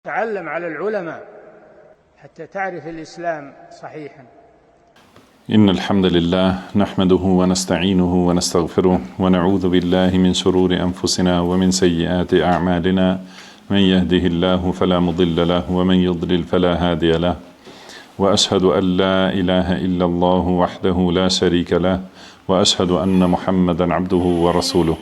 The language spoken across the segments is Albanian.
تعلم على العلماء حتى تعرف الإسلام صحيحا. إن الحمد لله نحمده ونستعينه ونستغفره ونعوذ بالله من شرور أنفسنا ومن سيئات أعمالنا من يهده الله فلا مضل له ومن يضلل فلا هادي له وأشهد أن لا إله إلا الله وحده لا شريك له وأشهد أن محمدا عبده ورسوله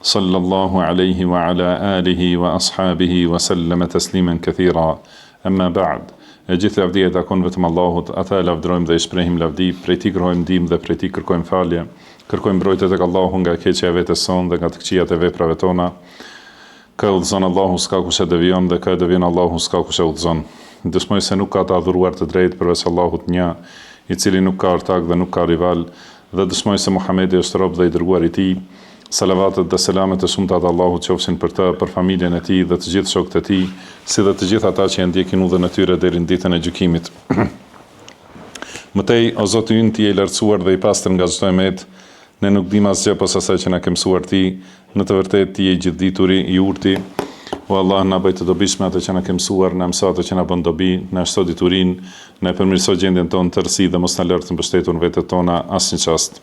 صلى الله عليه وعلى آله وأصحابه وسلم تسليما كثيرا أما بعد. Gjithë lavdia takon vetëm Allahut, ata e lavdrojmë dhe i shprehim lavdi, prej tij kërkojmë ndihmë dhe prej tij kërkojmë falje. Kërkojmë mbrojtje tek Allahu nga keqja e vetes sonë dhe nga të këqijat e veprave tona. Ka udhëzon Allahu s'ka kush e devion dhe ka devion Allahu s'ka kush e udhëzon. Dëshmoj se nuk ka të adhuruar të drejtë përveç Allahut një, i cili nuk ka ortak dhe nuk ka rival, dhe dëshmoj se Muhamedi është rob dhe i dërguar i tij. Salavatet dhe selamet e shumta të Allahut qofshin për të, për familjen e tij dhe të gjithë shokët e tij, si dhe të gjithë ata që e ndjekin udhën e tyre deri në ditën e gjykimit. Mëtej, o Zoti ynë, ti je i lartësuar dhe i pastër nga çdo emet, ne nuk dim asgjë posa asaj që na ke mësuar ti, në të vërtetë ti je i gjithdituri, i urti. O Allah, na bëj të dobishme atë që na ke mësuar, na mëso atë që na bën dobi, na shto diturinë, na përmirëso gjendjen tonë tërësi dhe mos na lër të mbështetur në vetët tona asnjë çast.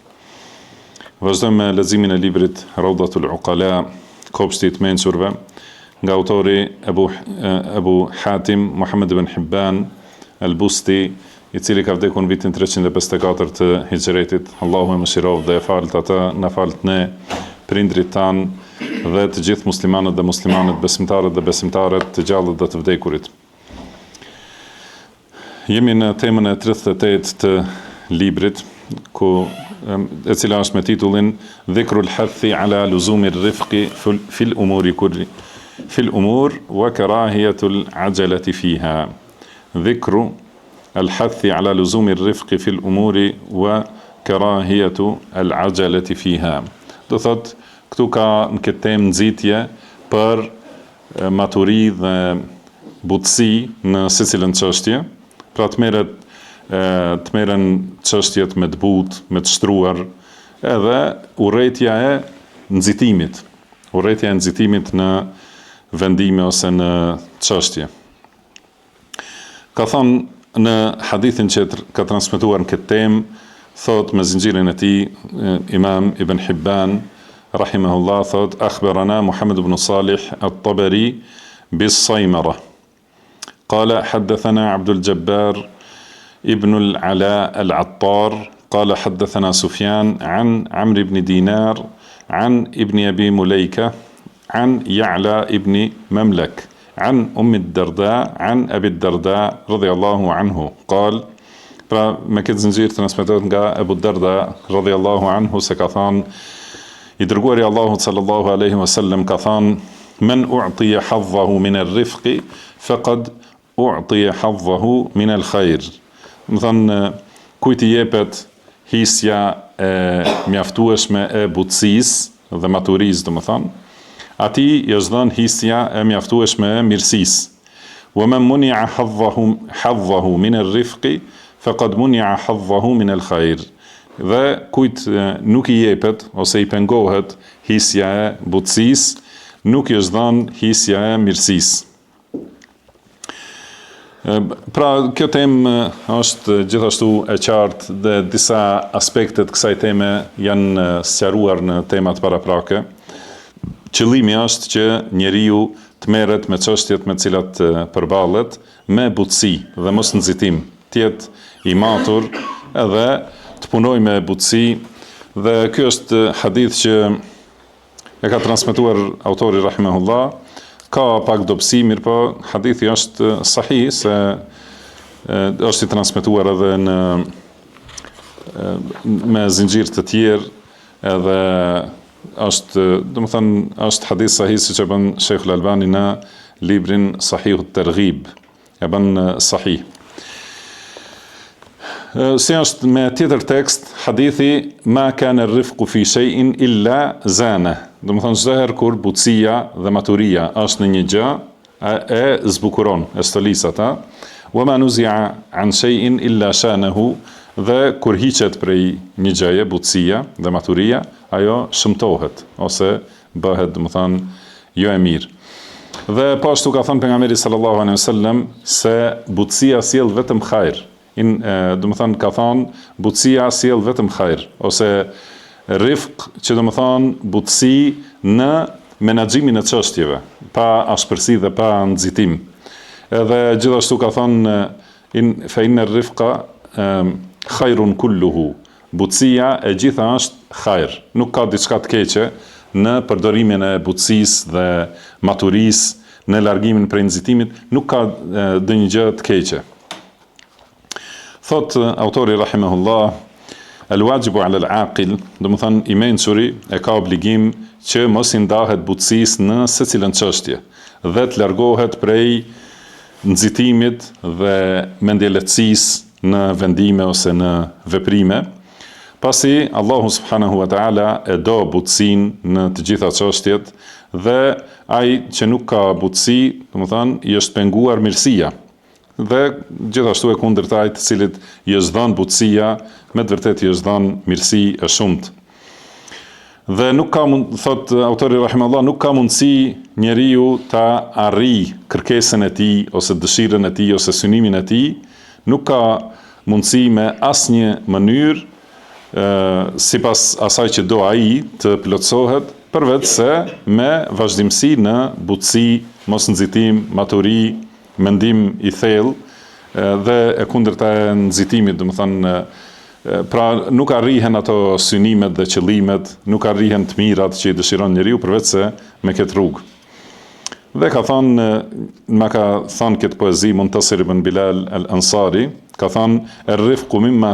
Vazhdojmë me leximin e librit Rawdatul Uqala, kopshti i të mençurve, nga autori Ebu Hatim Muhammad ibn Hibban al-Busti, i cili ka vdekur në vitin 354 të Hijretit. Allahu e mëshiroft dhe e falt atë, na falt ne, prindrit tanë dhe të gjithë muslimanët dhe muslimanet, besimtarët dhe besimtaret, të gjallët dhe të vdekurit. Jemi në temën e 38 të librit, e cila është me titullin Dhikrul Hathi ala luzumi rrifqi fil umur wa karahiyatul ajalati fiha. Dhikru al hathi ala luzumi rrifqi fil umuri wa karahiyatu al ajalati fiha. Do thot, këtu ka në këtë temë nxitje për maturi dhe butësi në secilën çështje, pra të merren çështjet me të butë, me të shtruar, edhe urrëtia e nxitimit. Urrëtia e nxitimit në vendime ose në çështje. Ka thonë në hadithin që ka transmetuar në këtë temë, thot me zinxhirin e tij Imam Ibn Hibban rahimahullah, thot akhbarana Muhammad ibn Salih at-Tabari bis-Saymara. Qala haddathana Abdul Jabbar ابن العلاء العطار قال حدثنا سفيان عن عمرو بن دينار عن ابن أبي مليكة عن يعلى ابن مملك عن أم الدرداء عن أبي الدرداء رضي الله عنه قال pra me këtë zinxhir transmetohet nga Abu Darda radhiyallahu anhu se ka thënë i dërguari Allahut sallallahu alaihi wasallam ka thënë men u'tiya hadhahu min ar-rifqi faqad u'tiya hadhahu min al-khair. Më thënë, kujt i jepet hisja e mjaftueshme e butësisë dhe maturisë, do më thënë, ati i është dhënë hisja e mjaftueshme e mirësisë. Wa man muni'a hadhahu min ar-rifqi faqad muni'a hadhahu min al-khair. Dhe kujt nuk i jepet ose i pengohet hisja e butësisë, nuk i është dhënë hisja e mirësisë. Pra, kjo temë është gjithashtu e qartë dhe disa aspektet kësaj teme janë sqaruar në temat paraprake. Qëllimi është që njeriu të merret me çështjet me të cilat përballet me butësi dhe mos nxitim, të jetë i matur edhe të punojë me butësi, dhe ky është hadith që e ka transmetuar autori rahimahullah. Ka pak dobësi, mirë po hadithi është sahih, se është i transmetuar edhe me zinxhir të tjerë, edhe është, domethënë, është hadith sahih siç e bën Sheikh Al-Albani në librin Sahih at-Targhib, e bën sahih. Si është me tjetër tekst, hadithi ma kana ar-rifqu fi shay'in illa zana. Do më thonë, çdo herë kur butësia dhe maturia është në një gjë, e zbukuron, e stolis ata. Wa ma nuzi'a an shay'in illa shanahu, dhe kur hiqet prej një gjëje, butësia dhe maturia, ajo shëmtohet ose bëhet, do më thonë, jo e mirë. Dhe po ashtu ka thënë pejgamberi sallallahu alaihi wasallam se butësia sjell vetëm hajër. Do të thonë ka thënë butësia sjell vetëm hajër ose rifq, që do të thonë butësi në menaxhimin e çështjeve, pa ashpërsi dhe pa nxitim. Edhe gjithashtu ka thënë fa inna rifqa khairun kulluhu. Butësia e gjitha është hajër. Nuk ka diçka të keqe në përdorimin e butësisë dhe maturisë, në largimin prej nxitimit, nuk ka ndonjë gjë të keqe. Thot autori rahimahullah, al-wajibu ala al-aqil, do të thonë i mençuri e ka obligim që mos i ndahet butësisë në secilën çështje dhe të largohet prej nxitimit dhe mendjelehtësisë në vendime ose në veprime. Pasi Allahu subhanahu wa ta'ala e do butësinë në të gjitha çështjet dhe ai që nuk ka butësi, do të thonë, i është penguar mirësia. Dhe gjithashtu e kundërta ai të cilit i është dhënë butësia, me të vërtetë i është dhënë mirësi e shumtë. Dhe nuk ka thot autori rahimahullah, nuk ka mundësi njeriu ta arrijë kërkesën e tij ose dëshirën e tij ose synimin e tij, nuk ka mundësi me asnjë mënyrë sipas asaj që do ai të plotësohet, përveç se me vazhdimsi në butësi, mos nxitim, maturi, mendim i thellë dhe e kundërta e nxitimit, do të thonë, pra nuk arrihen ato synimet dhe qëllimet, nuk arrihen të mirat që i dëshiron njeriu përveç se me këtë rrugë. Dhe ka thënë, ma ka thënë këtë poezi Muntasir ibn Bilal al-Ansari, ka thënë ar-rifqu mimma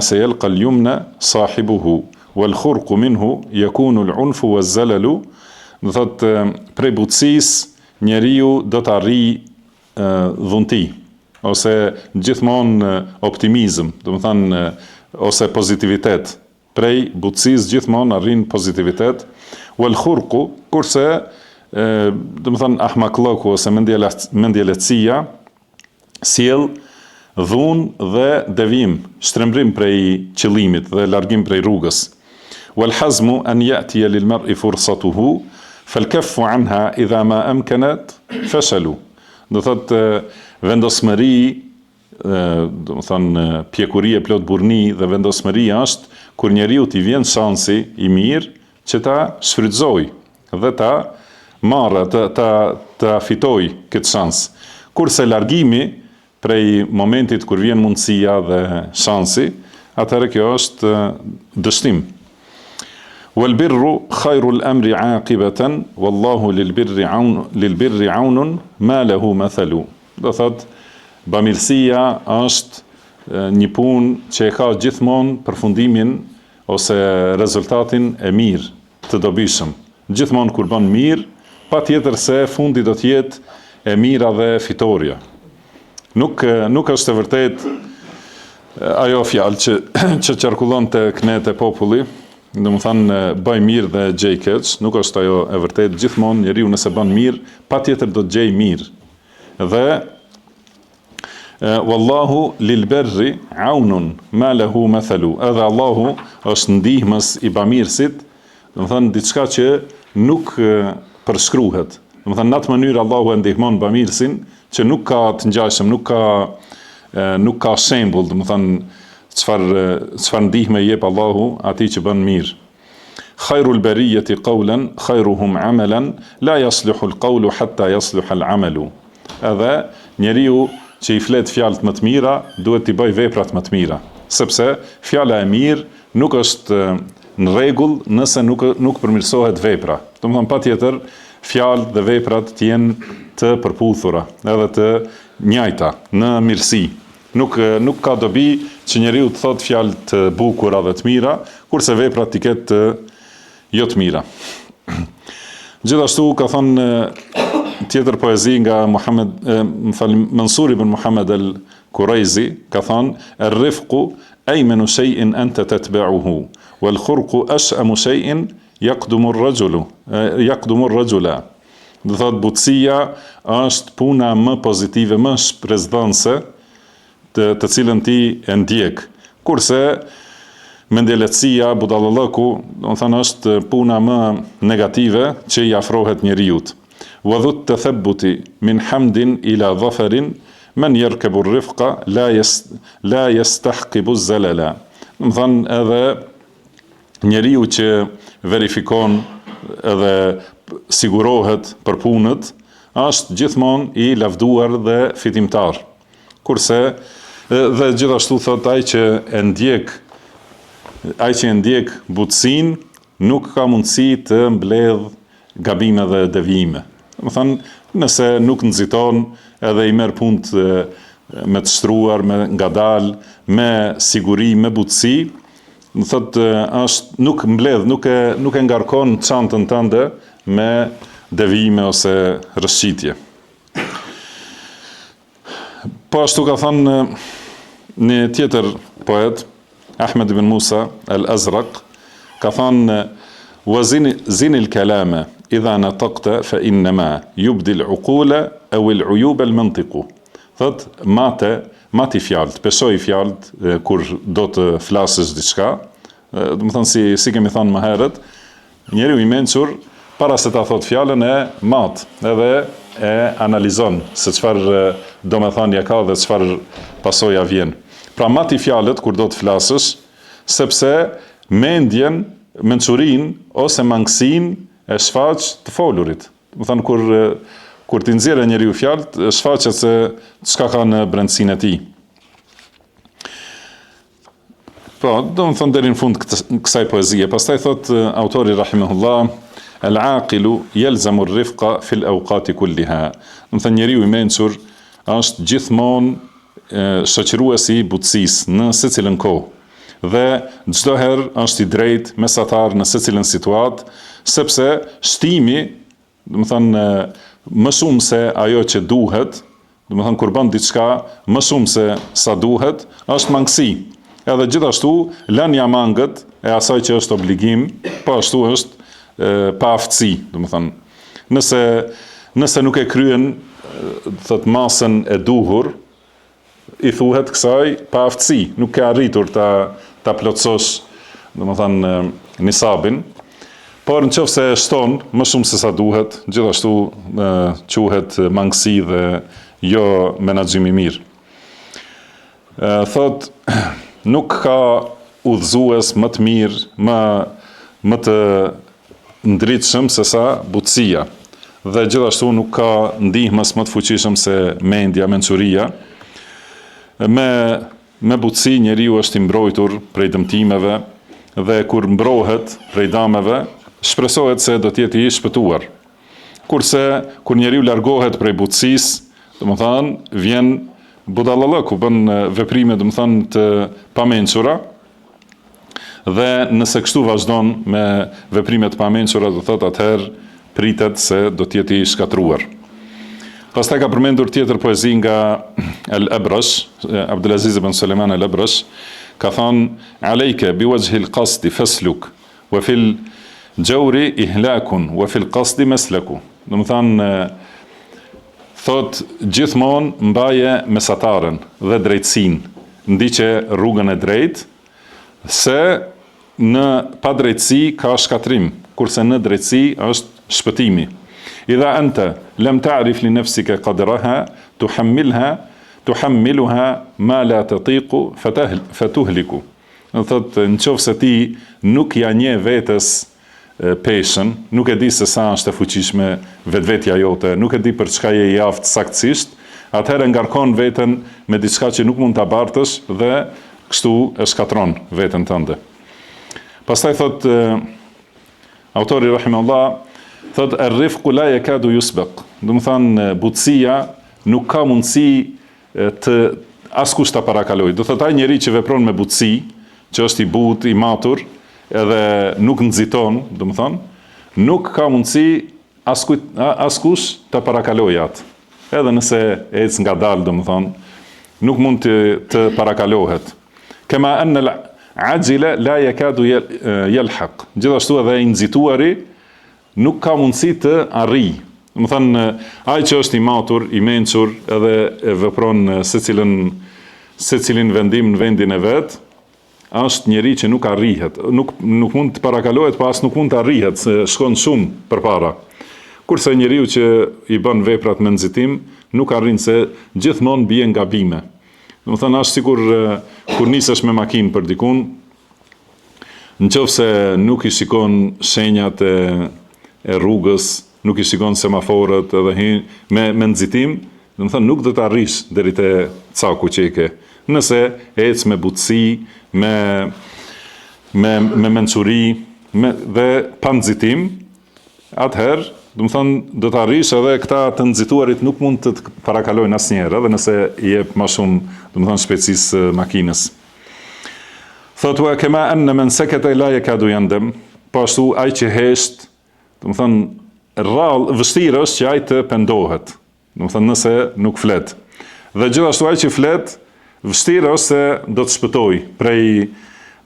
sayalqa al-yumna sahibuhu wal-khurqu minhu yakunu al-unfu waz-zalalu. Do thotë prej butësisë njeriu do të arrijë dhunti ose gjithmonë optimizëm, do të thonë ose pozitivitet. Prej butësisë gjithmonë arrin pozitivitet. Wal-khurqu, kurse do të thonë ahmaklloku ose mendjelehtësia sjell dhunë dhe devijim, shtrembrim prej qëllimit dhe largim prej rrugës. Wal-hazmu an ya'tiya lil-mar'i fursatuhu fal-kaffu anha idha ma amkanat fashalu. Do thotë vendosmëri, do të thonë pjekuri e plot burni dhe vendosmëria është kur njeriu t'i vjen shansi i mirë që ta shfrytëzojë dhe ta marrë, ta fitojë këtë shans. Kurse largimi prej momentit kur vjen mundësia dhe shansi, atëherë kjo është dështim. Wal birru khairul amri aqibatan wallahu lil birri aunun ma lahu mathalu. Do thot, bamirësia është një punë që e ka gjithmonë përfundimin ose rezultatin e mirë, të dobishëm. Gjithmonë kur bën mirë, patjetër se fundi do të jetë e mira dhe fitoria. Nuk është e vërtet ajo fjalë që qarkullon të knet e populli, do të thonë bëj mirë dhe gjej keq, nuk është ajo e vërtet. Gjithmonë njeriu nëse bën mirë, patjetër do të gjej mirë. Dhe wallahu lil birri aunun ma lahu mathalu. Edhe Allahu është ndihmës i bamirësit, do të thonë diçka që nuk përshkruhet. Do të thonë në atë mënyrë Allahu e ndihmon bamirësin që nuk ka të ngjashëm, nuk ka shembull, do të thonë çfarë ndihme i jep Allahu atij që bën mirë. Khairul bariyati qawlan khairuhum amalan la yasluhu al-qawlu hatta yasluha al-amalu. Edhe njeriu që i flet fjalët më të mira duhet t'i bëj veprat më të mira, sepse fjala e mirë nuk është në rregull nëse nuk përmirësohet vepra. Do të thonë patjetër fjalët dhe veprat të jenë të përputhura, edhe të njëjta në mirësi. Nuk ka dobi që njeriu të thotë fjalë të bukura dhe të mira, kurse veprat t'i ketë jo të mira. Gjithashtu ka thënë tjetër poezi nga Mansur ibn Muhammad al-Kuraizi, ka thënë ar-rifqu aymanu shay'in anta tatba'uhu wal-khurqu ash'amu shay'in yaqdumu ar-rajula. Do thotë butësia është puna më pozitive, më shpresdhënëse, të cilën ti e ndjek. Kurse mendjeletësia, budallëku, do të thënë është puna më negative që i afrohet njeriut. Wa dhut tathabbuti min hamdin ila dhafarin man yarkabu ar-rifqa la yastahqibu az-zalala. Do të thënë edhe njeriu që verifikon edhe sigurohet për punët, është gjithmonë i lavduar dhe fitimtar. Kurse dhe gjithashtu thot ai që e ndjek butësinë nuk ka mundësi të mbledh gabime dhe devijime. Do të thënë, nëse nuk nxiton edhe i merr punë me të shtruar, me ngadal, me siguri, me butësi, do thotë është nuk mbledh, nuk e ngarkon çantën tënde me devijime ose rrëshqitje. Po ashtu ka thënë një tjetër poet, Ahmed ibn Musa al-Azraq, ka thënë wa zin al-kalama idha nataqta fa innama yubdi al-uqula aw al-uyub al-mantiq. Thot mati fjalët, pesoj fjalët kur do të flasësh diçka. Do të thënë si kemi thënë më herët, njeriu i mençur para se ta thot fjalën e mat, edhe e analizon se çfarë domethënie ka dhe çfarë pasoja vjen. Pra mati fjalët kur do të flasësh, sepse mendjen, mençurinë ose mangësinë e shfaq të folurit. Do të thënë kur ti nxjerrë njeriu fjalët, shfaqet se çka ka në brendësinë e tij. Po, do të thënë deri në fund kësaj poezie. Pastaj thot autori rahimahullah, al-aqilu yalzamu ar-rifqa fi al-awqati kulliha. Do të thënë njeriu i mençur është gjithmonë shoqëruesi i butësisë në secilën kohë dhe çdo herë është i drejtë mesatar në secilën situatë, sepse shtimi, do të thënë më shumë se ajo që duhet, do të thënë kur bën diçka më shumë se sa duhet, është mangësi. Edhe gjithashtu lënia mangët e asaj që është obligim, po ashtu është pa aftësi, do të thënë. Nëse nuk e kryen thot masën e duhur, i thuhet kësaj pa aftësi, nuk ke arritur ta plotësosh, do të thënë nisabin. Por nëse shton më shumë se sa duhet, gjithashtu quhet mangësi dhe jo menaxhim i mirë. Thot nuk ka udhëzues më të mirë, më të ndritshëm se sa butësia. Dhe gjithashtu nuk ka ndihmës më të fuqishëm se mendja, mençuria. Me butësi njeriu është i mbrojtur prej dëmtimeve dhe kur mbrohet prej dëmeve, shpresohet se do të jetë i shpëtuar. Kurse kur njeriu largohet prej butësisë, domethënë vjen budallallëku, bën veprime domethënë të pamençura. Dhe nëse kështu vazhdon me veprime të pamençura, do thotë atëherë pritet se do të jetë i shkatruar. Pastaj ka përmendur tjetër poezi nga Al-Abrash, Abdulaziz ibn Suleiman Al-Abrash, ka thënë alejke bi wajhi al-qasdi fasluk wa fil gjawri ihlakun wa fil qasdi maslaku. Do të thënë thot gjithmonë mbaje mesataren dhe drejtësinë, ndiqe rrugën e drejtë, se në padrejtësi ka shkatrim, kurse në drejtësi është shpëtimi. Idha anta lam ta'rif li nafsika qadraha tuhammiluha ma la tatiqu fatuhliku. Do thotë nëse ti nuk ja njeh vetes peshën, nuk e di se sa është e fuqishme vetvetja jote, nuk e di për çka je i aftë saktësisht, atëherë ngarkon veten me diçka që nuk mund ta bartësh dhe kështu e shkatron veten tënde. Pastaj thot autori rahimahullah, thot ar-rifqu la yakadu yusbaq. Do të thënë butësia nuk ka mundësi të askush ta parakalojë. Do thotë ai njeri që vepron me butësi, që është i butë, i matur, edhe nuk nxiton, do të thonë, nuk ka mundësi askush ta parakalojë atë. Edhe nëse ec ngadalë, do të thonë, nuk mund të parakalohet. Kema anna al-ajila la yakadu yalhaq. Gjithashtu edhe i nxituari nuk ka mundësi të arrijë. Do të thonë, ai që është i matur, i mençur, edhe e vepron secilin vendim në vendin e vet, është njeri që nuk arrihet, nuk mund të parakalohet, pas nuk mund të arrihet, se shkon shumë përpara. Kurse njeriu që i bën veprat me nxitim, nuk arrin se gjithmonë bie në gabime. Domethënë është sikur kur nisesh me makinë për dikun, nëse nuk i shikon shenjat e rrugës, nuk i shikon semaforët edhe hin me nxitim, domethënë nuk do të arrish deri te caku që i ke. Nëse ec me butësi, me mençuri, dhe pa nxitim, atëherë, do të arrish edhe këta të nxituarit nuk mund të parakalojnë asnjëherë, edhe nëse i jep më shumë, shpejtësisë makinës. Thotë wa kama anna man sakata la yakadu yandam, po ashtu ai që hesht, rrallë vështirë është që ai të pendohet. Nëse nuk flet. Dhe gjithashtu ai që flet, vështirë është se do të shpëtoj prej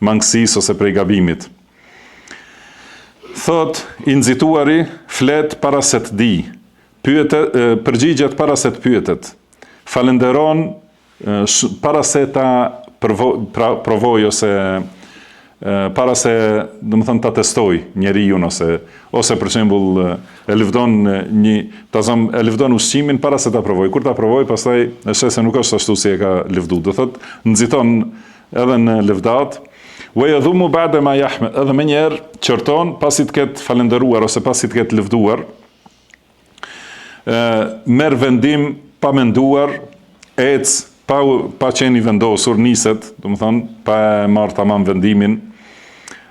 mangësisë ose prej gabimit. Thot, i nxituari flet para se të di, përgjigjet para se të pyetet, falenderon para se ta provoj ose para se, ta testoj njeriu ose për shembull e lëvdon ushqimin para se ta provoj. Kur ta provoj, pastaj e sheh se nuk është ashtu si e ka lëvdu. Do thot, nxiton edhe në lëvdat, wa yadhumu ba'da ma yahmad, edhe më njëherë qorton pasi të ketë falendëruar ose pasi të ketë lëvduar. Merr vendim pa menduar, ec pa qenë i vendosur, niset, pa e marrë tamam vendimin.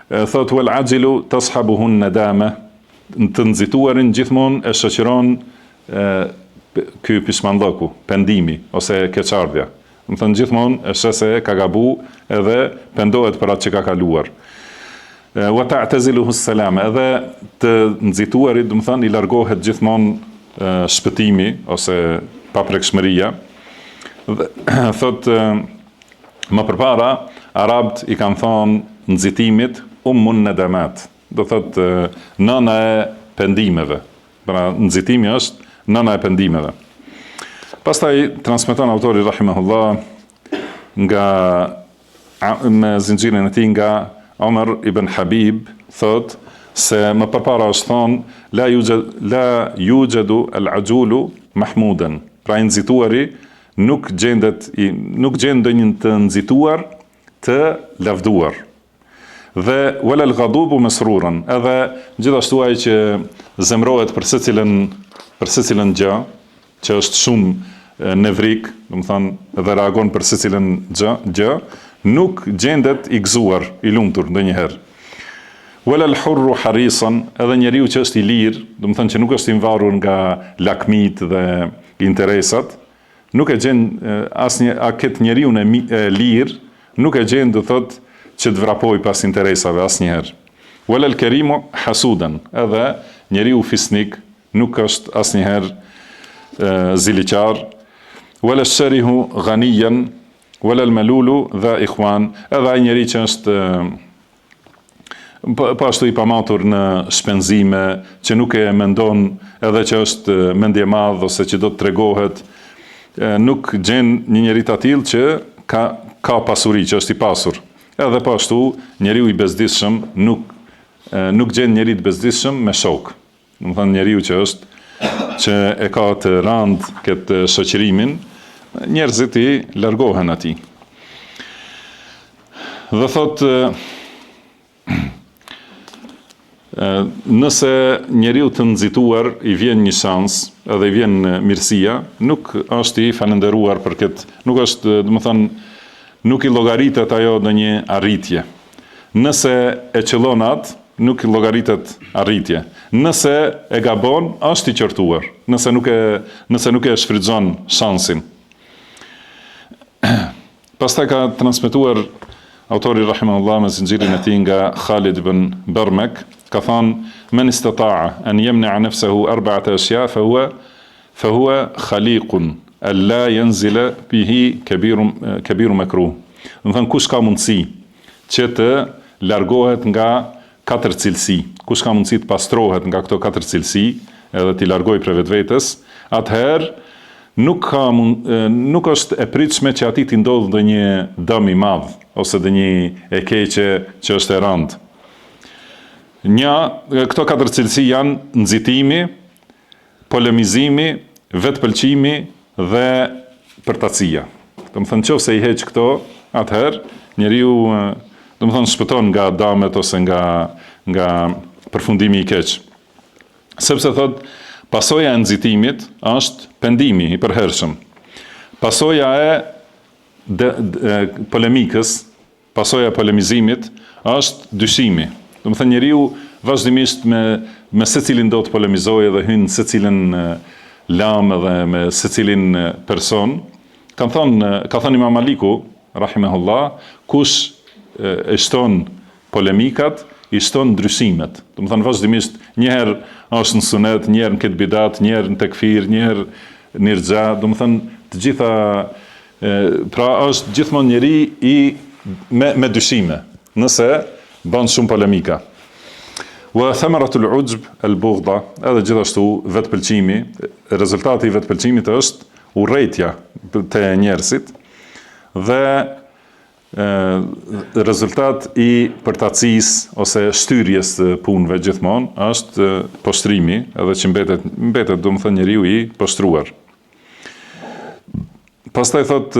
Thot wal ajilu tashabuhun nadama, të nxituarin gjithmonë e shoqëron ky pishmandllëku, pendimi ose keqardhja. Gjithmonë e sheh se ka gabu edhe pendohet për atë që ka kaluar. Wa ta'taziluhu as-salam, edhe të nxituarit, i largohet gjithmonë shpëtimi ose paprekshmëria. Thot, më përpara, arabët i kanë thonë nxitimit ummun nadamat. Do thot, nëna e pendimeve. Pra, nxitimi është nëna e pendimeve. Pastaj transmeton autori rahimahullah me zinxhirin e tij nga Omar ibn Habib, thot se më përpara është thonë la yujadu al-ajulu mahmudan. Pra, i nxituari nuk gjen ndonjë të nxituar të lavduar. Dhe wala al-ghadubu masruran, edhe gjithashtu ai që zemrohet për secilën gjë, që është shumë nevrik, dhe reagon për secilën gjë, nuk gjendet i gëzuar, i lumtur ndonjëherë. Wala al-hurru harisan, edhe njeriu që është i lirë, që nuk është i varur nga lakmit dhe interesat, nuk e gjen këtë njeriu e lirë, nuk e gjen, do thot, që të vrapoj pas interesave asnjëherë. Wala al-karimu hasudan, edhe njeriu fisnik nuk është asnjëherë ziliqar. Wala al-sharihu ghaniyan, wala al-malulu dha ikhwan, edhe ai njeri që është ashtu i pamatur në shpenzime, që nuk e mendon edhe që është mendje madh ose që do të tregohet, nuk gjen një njeri të tillë që ka pasuri, që është i pasur. Edhe po ashtu, njeriu i bezdisshëm nuk gjen njeri të bezdisshëm me shok. Njeriu që e ka të rand këtë shoqërimin, njerëzit i largohen atij. Dhe thot, nëse njeriu të nxituar i vjen një shans, edhe i vjen mirësia, nuk është i falendëruar për këtë, nuk është, nuk i llogaritet ajo në një arritje. Nëse e qëllon atë, nuk i llogaritet arritje. Nëse e gabon, është i qortuar, nëse nuk e shfrytëzon shansin. Pastaj ka transmetuar autori rahimahullah me zinxhirin e tij nga Khalid ibn Barmak, ka thënë men istata'a an yamna'a nafsahu arba'ata ashya fa huwa khaliqun alla yanzila bihi kabiru makruh. Do thënë kush ka mundësi që të largohet nga 4 cilësi, kush ka mundësi të pastrohet nga këto 4 cilësi, edhe t'i largoj për vetvetes, atëherë nuk është e pritshme që atij t'i ndodhë ndonjë dëm i madh ose ndonjë e keqe që është e rëndë. Këto 4 cilësi janë nxitimi, polemizimi, vetpëlqimi dhe përtatësia. Domethënë nëse i heq këto, atëherë njeriu domethënë shpëton nga damet ose nga përfundimi i keq. Sepse thot, pasoja e nxitimit është pendimi i përhershëm. Pasoja e polemikës, pasoja e polemizimit është dyshimi. Domethënë njeriu vazhdimisht me secilin do të polemizojë dhe hyn secilin lamë dhe me secilin person. Ka thënë Imam Maliku, rahimahullah, kush e shton polemikat, i shton ndryshimet. Domethënë vazhdimisht njëherë është në sunet, njëherë në këtë bidat, njëherë në tekfir, njëherë në irxha, domethënë të gjitha pra është gjithmonë njeri me dyshime, nëse bën shumë polemika. Wa thamaratul ujb al-bughdha, edhe gjithashtu vetpëlqimi, rezultati i vetpëlqimit është urrëtia te njerëzit dhe rezultat i përtatësisë ose shtyrjes të punëve gjithmonë është poshtrimi, edhe që mbetet domethënë njeriu i poshtruar. Pastaj thot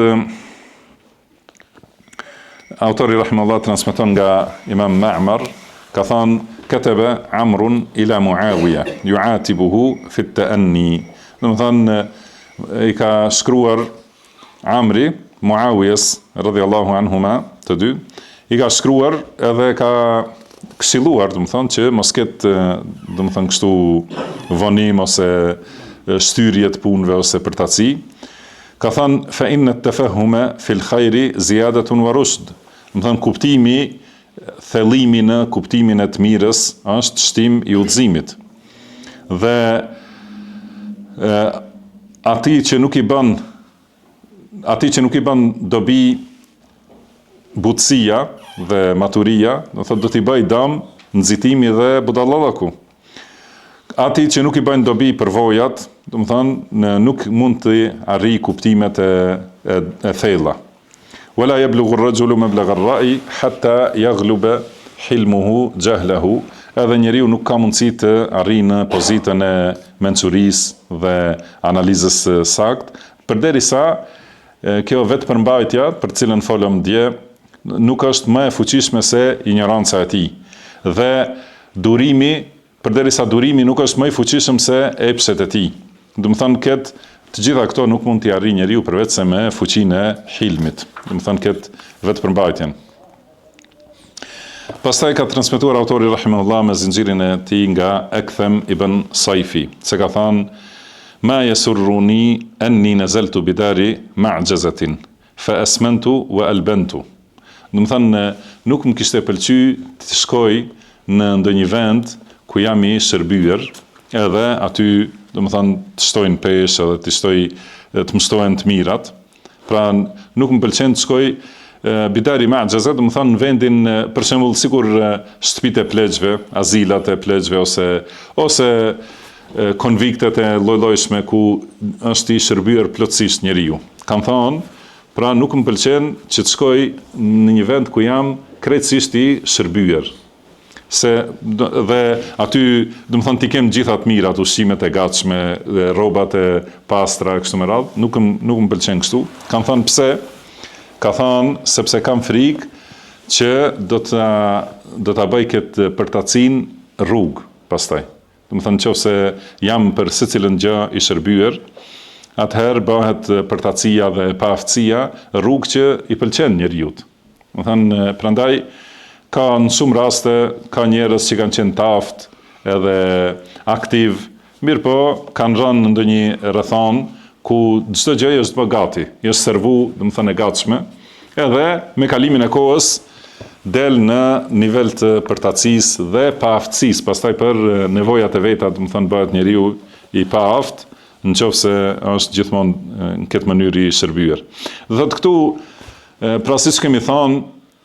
autori rahimahullah transmeton nga Imam Ma'mar, ka thënë kataba Amrun ila Muawiya yu'atibuhu fi at-ta'anni. Domethënë i ka shkruar Amri Muawiyes radhiyallahu anhuma, të dy, i ka shkruar edhe ka këshilluar, domethënë që mos ketë domethënë kështu vonim ose shtyrje të punëve ose përtatësi. Ka thënë fa inna at-tafahuma fil khairi ziyadatun wa rushd. Domethënë kuptimi, thellimi në kuptimin e të mirës është shtim i udhëzimit. Dhe atij që nuk i bën dobi butësia dhe maturia, do t'i bëj dëm nxitimi dhe budallallaku. Atij që nuk i bëjnë dobi përvojat, domethënë nuk mund të arrijë kuptimet e thella. Wala yablughu ar-rajulu mablagha ar-ra'yi hatta yaghluba hilmuhu jahlahu. Edhe njeriu nuk ka mundësi të arrijë në pozitën e mençurisë dhe analizës saktë, përderisa kjo vetë përmbajtja, për cilën folëm dje, nuk është më e fuqishme se ignoranca e tij. Dhe durimi, përderisa durimi nuk është më i fuqishëm se epshet e tij. Domethënë të gjitha këto nuk mund t'i arrijë njeriu përveç se me fuqinë e hilmit. Domethënë vetë përmbajtjen. Pastaj ka transmetuar autori rahimahullah me zinxhirin e tij nga Aktham ibn Sayfi, se ka thënë ma yasurruni anni nazaltu bidari ma'jazatin fa asmantu wa albantu. Domethënë nuk më kishte pëlqyer të shkoj në ndonjë vend ku jam i shërbyer, edhe aty domethënë të shtojnë peshë edhe të më shtohen të mirat. Pra nuk më pëlqen të shkoj bidari ma'jaza, domethënë në vendin për shembull sikur shtëpitë e pleqve, azilat e pleqve ose konviktet e lloj-llojshme ku është i shërbyer plotësisht njeriu. Kan thonë, pra nuk më pëlqen që të shkoj në një vend ku jam krejtësisht i shërbyer. Dhe aty, domethënë ti kem gjitha të mirat, ushqimet e gatshme, rrobat e pastra kështu me radhë, nuk më pëlqen kështu. Kan thonë pse? Ka thonë sepse kam frikë që do ta bëj këtë përtatësinë rrugë pastaj. Domethënë nëse jam për secilën gjë i shërbyer, atëherë bëhet përtatësia dhe paaftësia rrugë që i pëlqen njeriu. Domethënë prandaj ka në shumë raste ka njerëz që kanë qenë taft edhe aktiv, mirëpo kanë rënë në ndonjë rrethon ku çdo gjë është bë gati, është servu, domethënë e gatshme, edhe me kalimin e kohës del në nivel të përtatësisë dhe paaftësisë, pastaj për nevojat e veta, domethënë bëhet njeriu i paaftë, nëse është gjithmonë në këtë mënyrë i shërbyer. Dhe këtu, pra siç kemi thënë,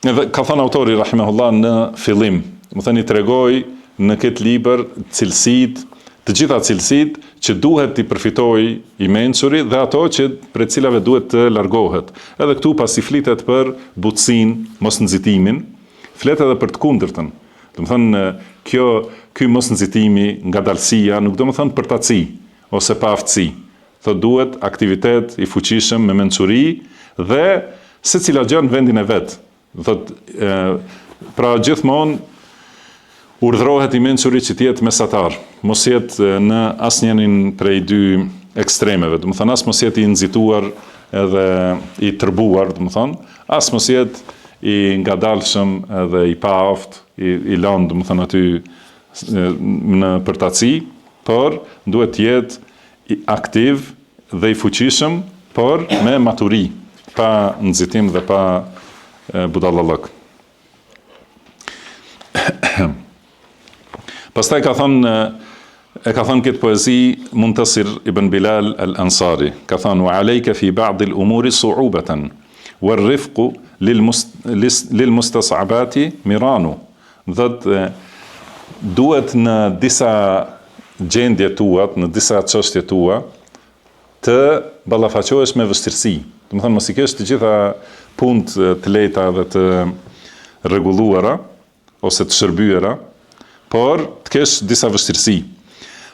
edhe ka thënë autori rahimahullah në fillim, domethënë i tregoi në këtë libër cilësitë të gjitha cilësitë që duhet t'i përfitojë i mensuri dhe ato që për cilave duhet të largohet. Edhe këtu pasi flitet për butësinë, mos nxitimin, flet edhe për të kundërtën. Do të thonë ky mos nxitimi, ngadalësia nuk do të thonë përtaci ose pa aftësi. Thotë duhet aktivitet i fuqishëm me mensuri dhe secila gjë në vendin e vet. Thotë pra gjithmonë urdhërohet i mensuri që të jetë mesatar, mos jetë në asnjërin prej dy ekstremeve. Do të thonë as mos jetë i nxituar edhe i tërbuar, do të thonë, as mos jetë i ngadalshëm edhe i paaft, i lënë, do të thonë aty në përtaci, por duhet të jetë aktiv dhe i fuqishëm, por me maturi, pa nxitim dhe pa budallallëk. Pastaj ka thënë këtë poezi Muntasir ibn Bilal al-Ansari, ka thënë wa alayka fi ba'd al-umuri su'ubatan war-rifqu lil-mustas'abati miranu. Thotë duhet në disa gjendje tua, në disa çështje tua, të ballafaqohesh me vështirësi. Do të thonë mos i kesh të gjitha punët të lehta dhe të rregulluara ose të shërbyera, por të kesh disa vështirësi.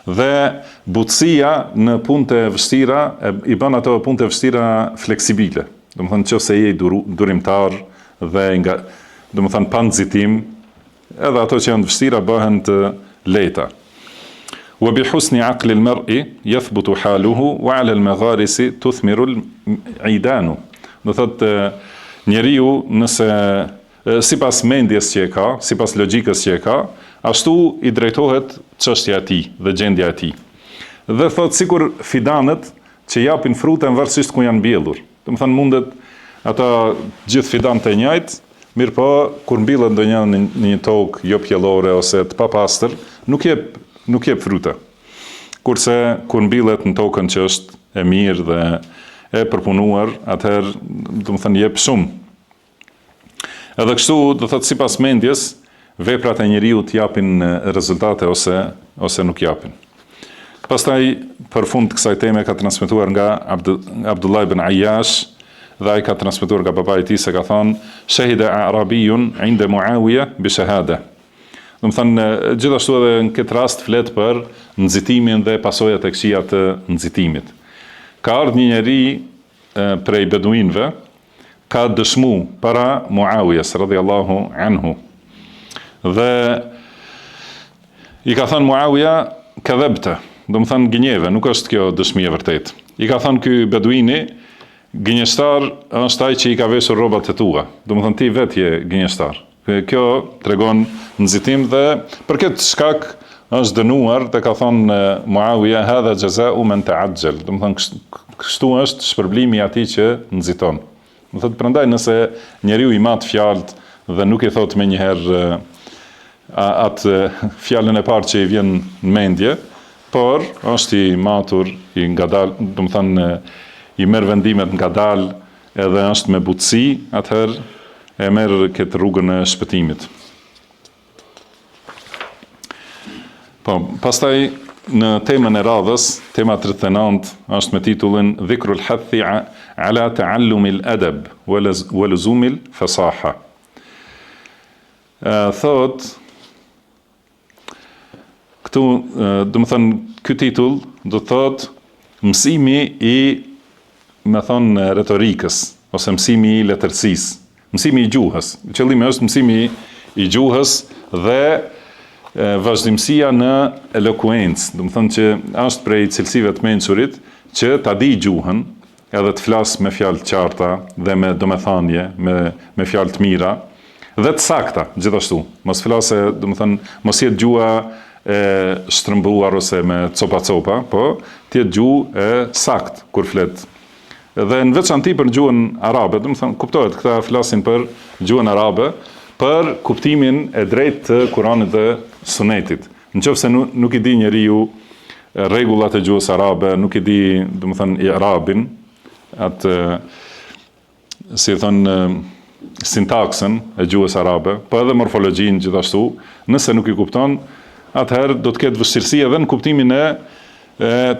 Dhe butësia në punët e vështira i bën ato punët e vështira fleksibile. Do të thonë nëse je durimtar dhe do të thonë pa nxitim, edhe ato që janë të vështira bëhen të lehta. Wa bi husni aqli al-mar'i yathbutu haluhu wa 'ala al-magharisi tuthmiru al-'idanu. Do thotë njeriu nëse sipas mendjes që e ka, sipas logjikës që e ka, ashtu i drejtohet çështja e tij dhe gjendja e tij. Dhe thotë sikur fidanët që japin frutën varësisht ku janë mbjellur. Do të thonë mundet ata gjithë fidanët e njëjtë, mirë po kur mbillet ndonjë në një tokë jo pjellore ose të papastër, nuk jep fruta. Kurse kur mbillet në tokën që është e mirë dhe e përpunuar, atëherë do të thonë jep shumë. Edhe kështu do thotë sipas mendjes, veprat e njeriu të japin rezultate ose nuk japin. Pastaj për fund të kësaj teme ka transmetuar nga Abdullah ibn Ayyash dhe ai ka transmetuar nga babai i tij se ka thënë shahida arabiyun 'inda Muawiya bi shahada. Do të thënë gjithashtu edhe në këtë rast flet për nxitimin dhe pasojat e këqija të nxitimit. Ka ardhur një njeri prej beduinëve, ka dëshmu para Muawiyas radhiyallahu anhu. Dhe i ka thënë Muawiya kadhabta, do të thënë gënjeve, nuk është kjo dëshmi e vërtetë. I ka thënë ky beduini, gënjeshtar është ai që i ka veshur rrobat e tua. Do të thënë ti vetë je gënjeshtar. Kjo tregon nxitim dhe për këtë shkak është dënuar dhe ka thënë Muawiya hadha jaza'u man ta'ajjal. Do të thënë kështu është shpërblimi i atij që nxiton. Do thotë prandaj nëse njeriu i mat fjalët dhe nuk i thot më njëherë atë fjalën e parë që i vjen në mendje, por është i matur, i ngadal, do të thënë i merr vendimet ngadal edhe është me butësi, atëherë e merr këtë rrugën e shpëtimit. Po, pastaj në temën e radhës, tema 39 është me titullin Dhikrul hathi ala ta'allumi al-adab wa luzumi al-fasaha. Thot këtu, do të thënë ky titull do të thot mësimi i retorikës ose mësimi i letërsisë, mësimi i gjuhës. Qëllimi është mësimi i gjuhës dhe vazhdimësia në elokuencë, do të thënë që është prej cilësive të mençurit që ta di gjuhën, edhe të flas me fjalë të qarta dhe me domethënie, me fjalë të mira dhe të sakta gjithashtu. Mos flasë, do të thënë, mos jetë gjuha e shtrëmbuar ose me copa, po të jetë gjuhë e saktë kur flet. Dhe në veçanti për gjuhën arabe, do të thënë, kuptohet këta flasin për gjuhën arabe, për kuptimin e drejtë të Kuranit dhe Sunetit. Nëse nuk i di njeriu rregullat e gjuhës arabe, nuk i di, do të thënë, i'rabin, atë si thonë sintaksën e gjuhës arabe, po edhe morfologjinë gjithashtu, nëse nuk i kupton, atëherë do të ketë vështirësi edhe në kuptimin e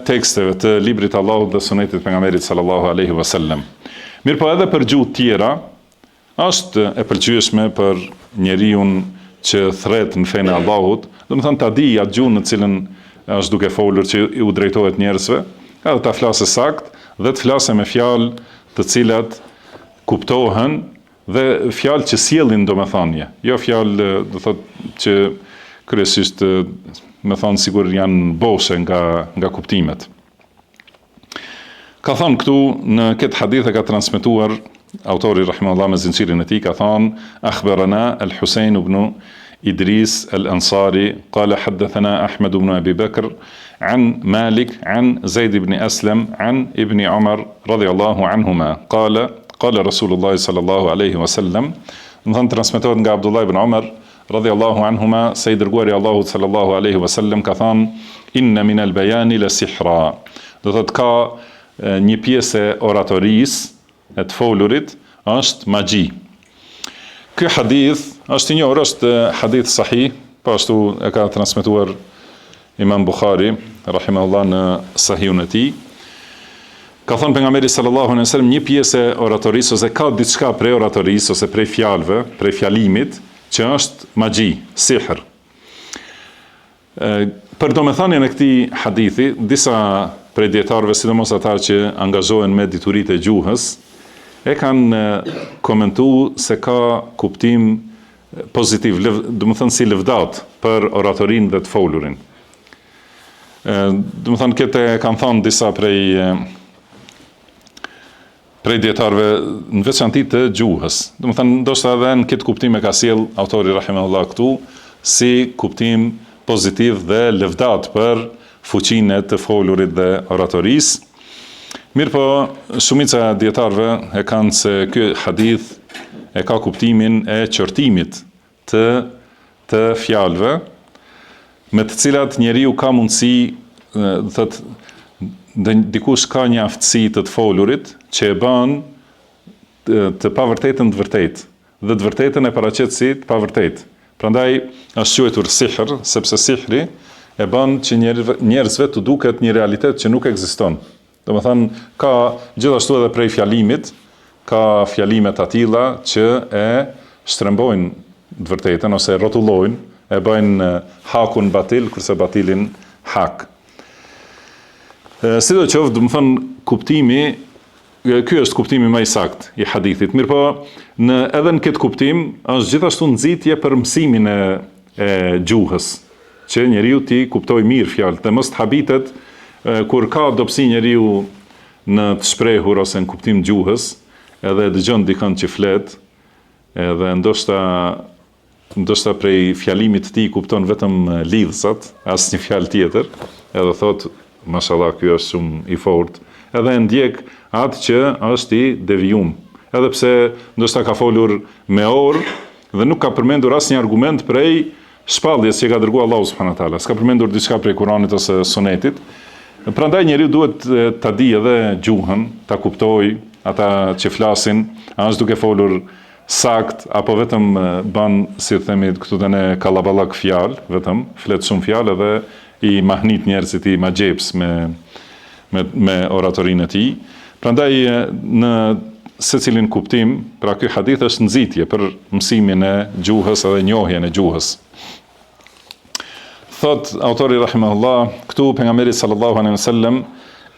teksteve të librit të Allahut dhe sunetit pejgamberit sallallahu alaihi wasallam. Mirë po edhe për gjuhë tjera, është e pëlqyeshme për njeriu që thret në fenë e Allahut, do të thonë ta di atë gjuhë në cilën është duke folur që u drejtohet njerëzve, edhe ta flasë sakt dhe të flasë me fjalë të cilat kuptohen dhe fjalë që sjellin domethënie, jo fjalë do thotë që kryesisht me thonë sigur janë boshe nga kuptimet. Ka thonë këtu në këtë hadith e ka transmetuar autori rahimahullah me zinxirin e tij, ka thonë akhbarana al-Husayn ibn Idris al-Ansari qala haddathana Ahmad ibn Abi Bakr an Malik an Zaid ibn Aslam an ibn Umar radiyallahu anhuma qala Rasulullah sallallahu alaihi wasallam, do të transmetohet nga Abdullah ibn Umar radiyallahu anhuma se I dërguari Allahu sallallahu alaihi wasallam ka thënë inna min al-bayani la sihra. Do thotë ka një pjesë e oratorisë e të folurit është magji. Ky hadith është I njohur, është hadith sahih, po ashtu e ka transmetuar Imam Bukhari rahimahullah në sahihun e tij. Ka thënë pejgamberi sallallahu alaihi wasallam një pjesë e oratorisë ose ka diçka prej oratorisë ose prej fjalëve, prej fjalimit që është magji, sihr. Për domethënien e këtij hadithi, disa prej dietarëve, sidomos ata që angazhohen me dituritë e gjuhës, e kanë komentuar se ka kuptim pozitiv, domethënë si lëvdat për oratorinë dhe të folurin. Domethënë këtë kanë thënë disa prej dietarëve në veçanti të gjuhës. Domethënë ndoshta edhe në këtë kuptim e ka sjell autori rahimahullah këtu si kuptim pozitiv dhe lëvdat për fuqinë e të folurit dhe oratorisë. Mirë po, shumica e dietarëve e kanë se ky hadith e ka kuptimin e qortimit të fjalëve me të cilat njeriu ka mundësi, thotë dikush ka një aftësi të folurit që e bën të pavërtetën të vërtetë dhe të vërtetën e paraqet si të pavërtetë. Prandaj është quajtur sihr, sepse sihri e bën që njerëzve të duket një realitet që nuk ekziston. Domethënë ka gjithashtu edhe prej fjalimit, ka fjalime të tilla që e shtrembojnë të vërtetën ose e rrotullojnë, e bëjnë hakun batil kurse batilin hak. Sidoqoftë, do të thënë kuptimi, ky është kuptimi më I saktë I hadithit. Mirpo, edhe në këtë kuptim është gjithashtu nxitje për mësimin e gjuhës, që njeriu ti kuptoj mirë fjalët, dhe mos të habitet kur ka dobësi njeriu në të shprehur ose në kuptim gjuhës, edhe dëgjon dikën që flet, edhe ndoshta prej fjalimit të tij kupton vetëm lidhsat, asnjë fjalë tjetër, edhe thotë mashallah, ky është shumë I fortë, edhe ndjek atë që është I devijum. Edhe pse ndoshta ka folur me orë dhe nuk ka përmendur asnjë argument prej shpalljes që ka dërguar Allahu subhanahu wa taala. S'ka përmendur diçka prej Kuranit ose Sunetit. Prandaj njeriu duhet ta di edhe gjuhën, ta kuptoj ata që flasin, a është duke folur sakt apo vetëm bën, si themi këtu dhe ne, kallaballak fjalë, vetëm flet shumë fjalë dhe I mahnit njerëzit I magjeps me oratorinë e tij. Prandaj në secilin kuptim, pra ky hadith është nxitje për mësimin e gjuhës edhe njohjen e gjuhës. Thot autori rahimahullah, këtu pejgamberi sallallahu alaihi wasallam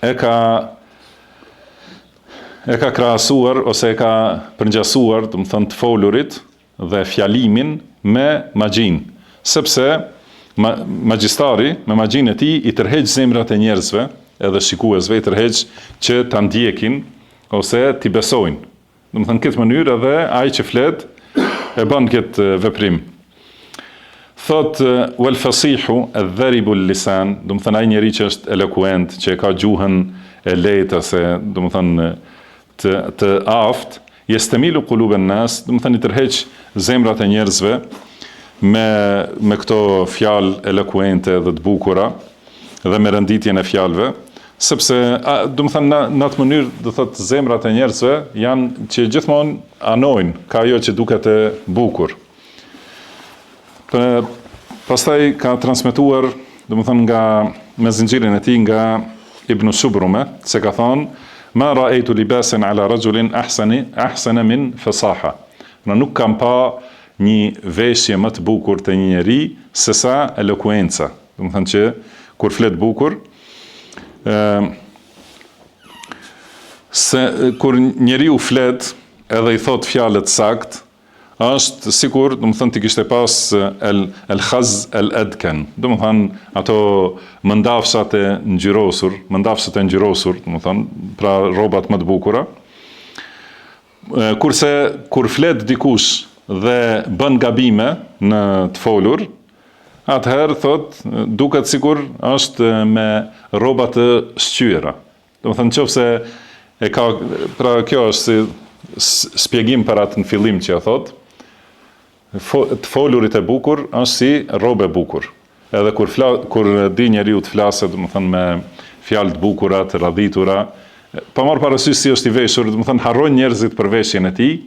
e ka krahasuar ose e ka përngjasuar, do të thënë, të folurit dhe fjalimin me magjin, sepse magjistari me magjin e tij I tërheq zemrat e njerëzve edhe shikuesve, I tërheq që ta ndjekin ose t'i besojnë. Do të thënë këtë mënyrë edhe ai që flet e bën këtë veprim. Thot wal fasihu adh-dharibu al-lisan, do të thënë ai njeri që është elokuent, që ka gjuhën e lehtë ose do të thënë të aftë, yastamilu quluban nas, do të thënë I tërheq zemrat e njerëzve me këto fjalë elokuente dhe të bukura dhe me renditjen e fjalëve, sepse do të thënë në atë mënyrë do thotë zemrat e njerëzve janë që gjithmonë anojnë ka ajo që duket e bukur. Pastaj ka transmetuar, domethënë nga me zinxhirin e tij nga Ibn Subrume, se ka thonë: "Ma ra'aytu libasan ala rajulin ahsana min fasaha." Nuk kam pa një veshje më të bukur të një njeri se sa elokuenca. Domethënë që kur flet bukur, kur njeriu flet edhe i thot fjalët sakt, është sikur, domethënë ti kishte pas el-khaz el-adkan, domethënë ato mëndafshat e ngjyrosur, domethënë pra rrobat më të bukura. Kurse kur flet dikush dhe bën gabime në të folur, atëherë thot duket sikur është me rroba të shqyera. Domethënë nëse e ka, pra kjo është si shpjegim për atë në fillim që ja thot, të folurit e bukur është si rrobe bukur. Edhe kur di njeriu të flasë, domethënë me fjalë të bukura, të radhitura, pa marrë parasysh si është i veshur, domethënë harrojnë njerëzit për veshjen e tij,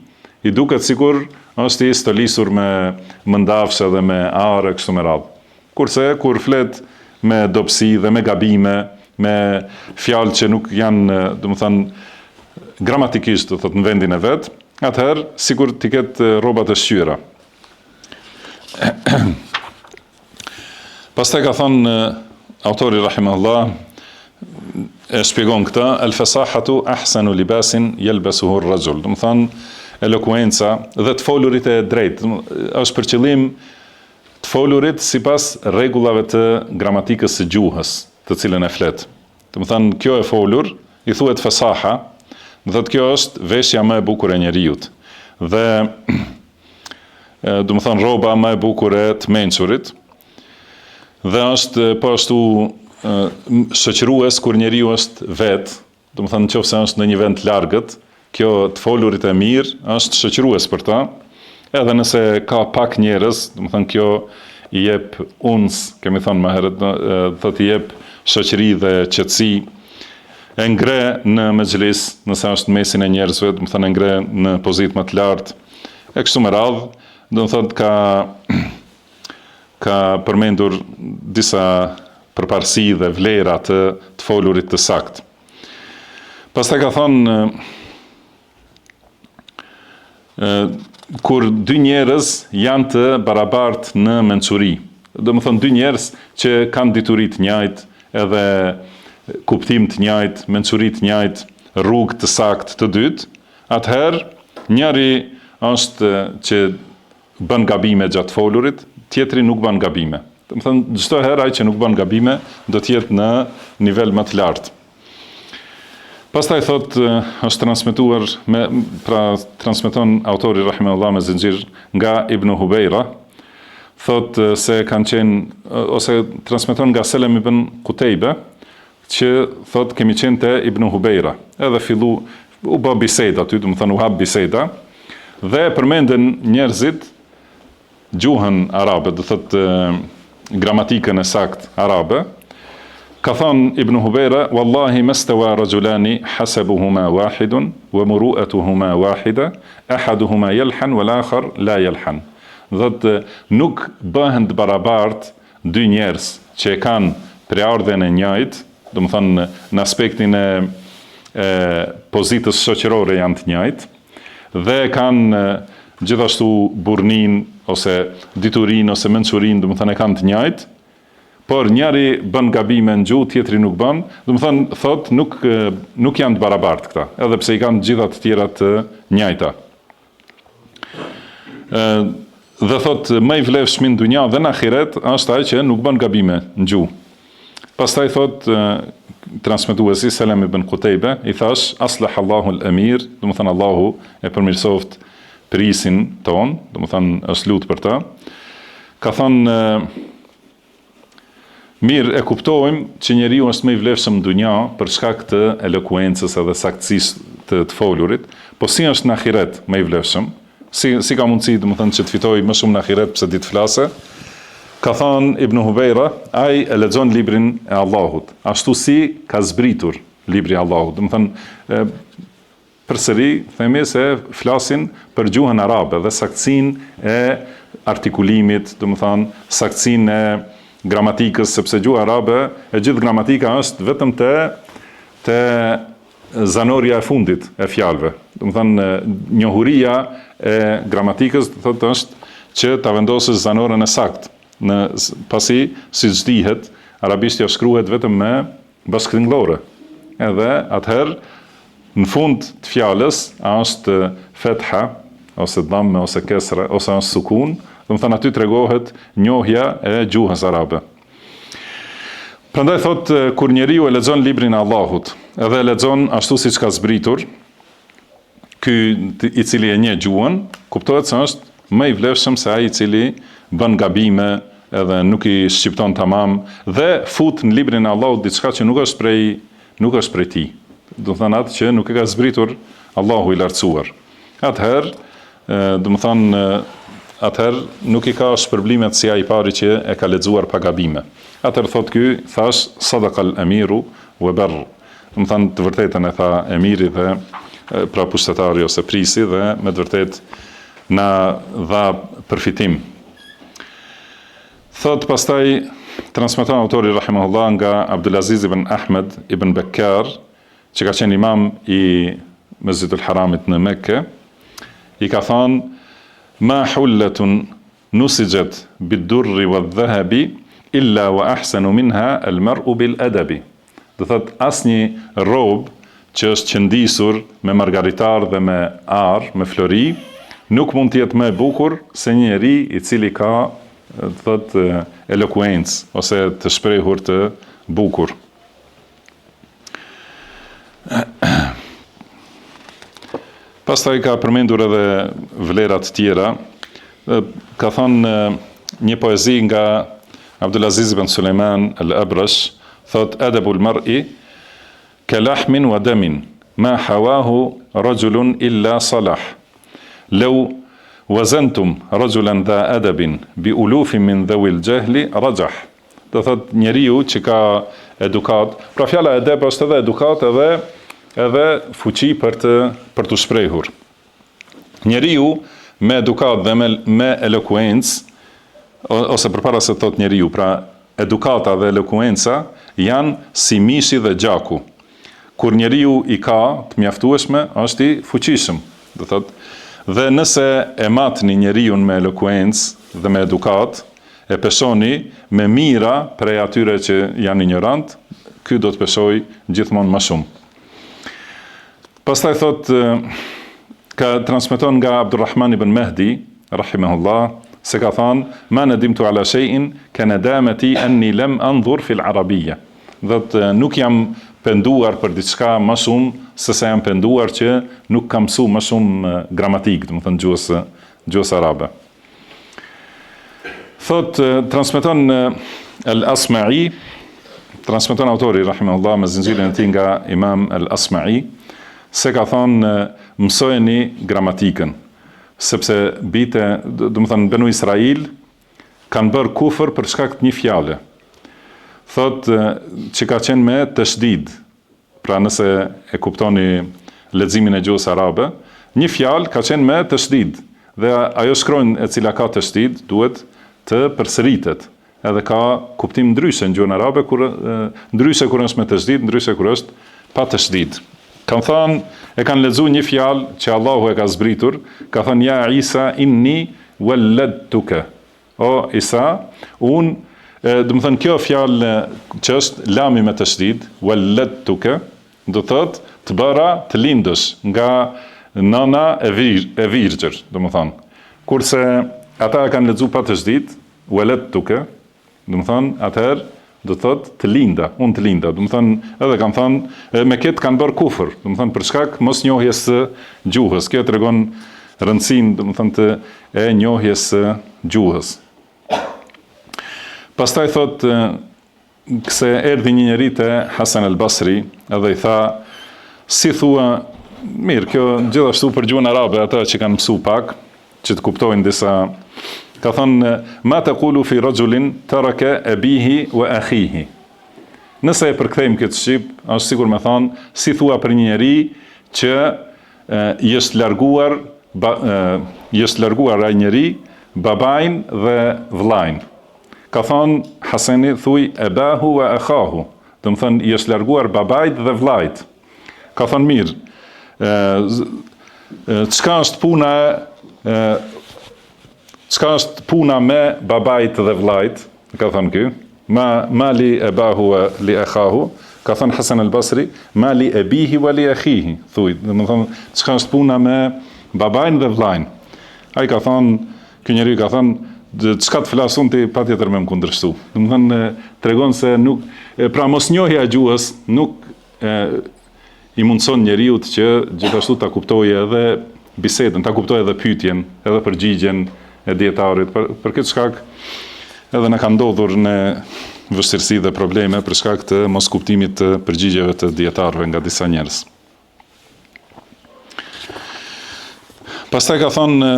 i duket sikur është i stolisur me mëndafshë dhe me are kështu me radhë. Kurse kur flet me dobësi dhe me gabime, me fjalë që nuk janë, domethënë gramatikisht, do thotë në vendin e vet, atëherë sikur t'i ketë rroba të shqyera. Pastaj ka thonë autori rahimahullah, e shpjegon këtë: "El-fasahatu ahsanu libasin yalbasuhu ar-rajul." Do të thonë elokuenca dhe të folurit e drejtë, është për qëllim të folurit sipas rregullave të gramatikës së gjuhës, të cilën e flet. Do të thonë kjo e folur i thuhet fasaha, do thotë kjo është veshja më e bukur e njeriut. Dhe do të thonë rroba më e bukur e të mençurit. Dhe është po ashtu shoqërues kur njeriu është vet, do të thonë nëse është në një vend të largët, kjo të folurit e mirë është shoqërues për ta. Edhe nëse ka pak njerëz, do të thonë kjo i jep uns, kemi thënë më herët, thotë i jep shoqëri dhe qetësi, e ngre në mexhlis, nëse është në mesin e njerëzve, do të thonë e ngre në pozitë më të lartë. E kështu me radhë, do të thotë ka përmendur disa përparësi dhe vlera të folurit të saktë. Pastaj ka thonë kur dy njerëz janë të barabartë në mençuri, do të thonë dy njerëz që kanë dituri të njëjtë, edhe kuptim të njëjtë, mençuri të njëjtë, rrugë të saktë të dytë, atëherë njëri është që bën gabime gjatë folurit, tjetri nuk bën gabime. Do të thonë çdo herë ai që nuk bën gabime do të jetë në nivel më të lartë. Pastaj thot është transmetuar transmeton autori rahimahullah me zinxhir nga Ibn Hubeira, thot se kanë qenë ose transmeton nga Selim ibn Qutejbe, që thot kemi qenë te Ibn Hubeira. Edhe u bë biseda aty, do të thonë u hap biseda dhe përmenden njerëzit gjuhën arabe, do thotë gramatikën e saktë arabe. Ka thonë Ibn Hubeira: "Wallahi mastawa rajulani hasabuhuma wahidun wa muru'atuhuma wahida, ahaduhuma yalhan wal akhar la yalhan." Thotë nuk bëhen të barabartë dy njerëz që kanë preardhjen e njëjtë, do të thonë në aspektin e pozitës shoqërore janë të njëjtë, dhe kanë gjithashtu burrnin ose diturinë ose mençurinë, do të thonë kanë të njëjtë, por njëri bën gabime në gjuhë, tjetri nuk bën, do të thonë thot nuk janë të barabartë këta, edhe pse i kanë gjitha të tjera të njëjta. Dhe thot më i vlefshmi në dunja dhe në ahiret është ai që nuk bën gabime në gjuhë. Pastaj thot transmetuesi Selim ibn Qutejbe, i thash: "Aslah Allahu al-amir", do të thonë Allahu e përmirësoft prisin ton, do të thonë është lut për ta. Ka thonë mirë e kuptojmë që njeriu është më i vlefshëm në dunja për shkak të elokuencës edhe saktësisë të folurit, po si është në ahiret më i vlefshëm? Si ka mundësi, do të thonë, që të fitojë më shumë në ahiret pse ditë flase? Ka thonë Ibn Hubeira, ai e lexon librin e Allahut, ashtu si ka zbritur libri i Allahut. Do të thonë përsëri themi se flasin për gjuhën arabe dhe saktësinë e artikulimit, domethënë saktësinë e gramatikës, sepse gjuha arabe, e gjithë gramatika është vetëm te zanoria e fundit e fjalëve. Domethënë njohuria e gramatikës thotë është që ta vendosësh zanorën e saktë. Pasi siç dihet, arabishtja shkruhet vetëm me bashkëtingëllore. Edhe atëherë në fund të fjalës a është fetha ose dhamme ose kesre ose është sukun, domethënë aty tregohet njohja e gjuhës arabe. Prandaj thot kur njeriu e lexon librin e Allahut, edhe e lexon ashtu siç ka zbritur, ky i cili e njeh gjuhën, kuptohet se është më i vlefshëm se ai i cili bën gabime edhe nuk i shqipton tamam dhe fut në librin e Allahut diçka që nuk është prej tij. Do të thënë atë që nuk e ka zbritur Allahu i lartësuar. Atëherë nuk i ka shpërblimet si ai i pari që e ka lexuar pa gabime. Atëherë thot ky, thash sadaqal amiru wa barr. Do të thënë të vërtetën e tha emiri dhe pra pushtetari ose prisi dhe me të vërtetë na dha përfitim. Thot pastaj transmeton autori rahimahullah nga Abdulaziz ibn Ahmed ibn Bekkar, që ka qenë imam i Mesjidul Haramit në Mekke, i ka thënë: "Ma hullatun nusijet bid-durri wadh-dhahabi illa wa ahsanu minha al-mar'u bil-adabi." Do thot asnjë robë që është qëndisur me margaritar dhe me ar, me flori, nuk mund të jetë më e bukur se një njeri i cili ka thot elokuencë ose të shprehur të bukur. Pastaj ka përmendur edhe vlerat tjera. Ka thënë një poezi nga Abdulaziz ibn Sulejman al-Abrash, thot: "Adabul mar'i ka lahmin wa damin, ma hawahu rajulun illa salah. Law wazantum rajulan dha adabin bi ulufin min dhawil jahli rajah." Do thot njeriu që ka edukat, pra fjala edeb është edhe edukat edhe fuqi për të shprehur. Njeriu me edukat dhe me elokuencë, ose përpara se thot njeriu, pra edukata dhe elokuenca janë si mishi dhe gjaku. Kur njeriu i ka të mjaftueshme, është i fuqishëm, do thot. Dhe nëse e matni njeriu me elokuencë dhe me edukat, e peshoni me mira prej atyre që janë ignorant, ky do të peshoj gjithmonë më shumë. Pastaj thot, ka transmeton nga Abdurrahman ibn Mehdi, rahimahullah, se ka thënë: "Ma nadimtu ala shay'in ka nadamati anni lam anzur fil arabiyya." Dhe nuk jam penduar për diçka më shumë se sa jam penduar që nuk kam mësuar më shumë gramatik, do të thënë gjuhës arabe. Thot, transmeton al-Asma'i, transmeton autori rahimahullah me zinxhirin e tij nga Imam al-Asma'i, se ka thonë mësojeni gramatikën, sepse bite, do të thënë Benu Israil kanë bërë kufër për shkak të një fjale. Thot që ka qenë me tashdid. Pra nëse e kuptoni leximin e gjuhës arabe, një fjalë ka qenë me tashdid dhe ajo shkronjë e cila ka tashdid duhet të përsëritet. Edhe ka kuptim ndryshe në gjuhën arabe, ndryshe kur është me tashdid, ndryshe kur është pa tashdid. Kanë thënë, e kanë lexuar një fjalë që Allahu e ka zbritur, ka thënë: "Ja Isa inni walladtuka." O Isa, do të thënë kjo fjalë që është lami me tashdid, walladtuka, do thotë të bëra të lindësh nga nana e virgjër, do të thënë. Kurse ata e kanë lexuar pa tashdid, walladtuka, do të thënë atëherë do thotë të linda, unë të linda, do të thënë edhe kanë thënë me këtë kanë bërë kufër, do të thënë për shkak mosnjohjes së gjuhës. Kjo tregon rëndësinë, do të thënë të e njohjes së gjuhës. Pastaj thot se erdhi një njeri te Hasan al-Basri edhe i tha: "Si thua, mirë, kjo gjithashtu për gjuhën arabe, ata që kanë mësuar pak, që të kuptojnë disa." Ka thënë: "Ma taqulu fi rajulin taraka abihi wa akhihi." Nëse e përkthejmë këtë shqip, është sigur me thonë, si thua për një njeri që jesë larguar ai njeri babain dhe vllain. Ka thonë Haseni, thuj ebahu wa akhahu, do të thënë jesë larguar babait dhe vllait. Ka thonë mirë, çka është puna me babait dhe vllait, ka thonë ky, ma li ebahu wa li akhahu. Ka thënë Hasan al-Basri, ma li ebihi wa li akhihi, thuj, do të thënë çka është puna me babain dhe vllain. Ai ka thonë, ky njeri ka thonë, çka të flasun ti patjetër me më kundërshtu. Do të thënë tregon se nuk, pra mosnjohja e gjuhës nuk i mundson njeriu që gjithashtu ta kuptojë edhe bisedën, ta kuptojë edhe pyetjen, edhe përgjigjen e dietarit. Për këtë shkak edhe na ka ndodhur në vështirësi dhe probleme për shkak të mos kuptimit të përgjigjeve të dietarëve nga disa njerëz. Pastaj ka thonë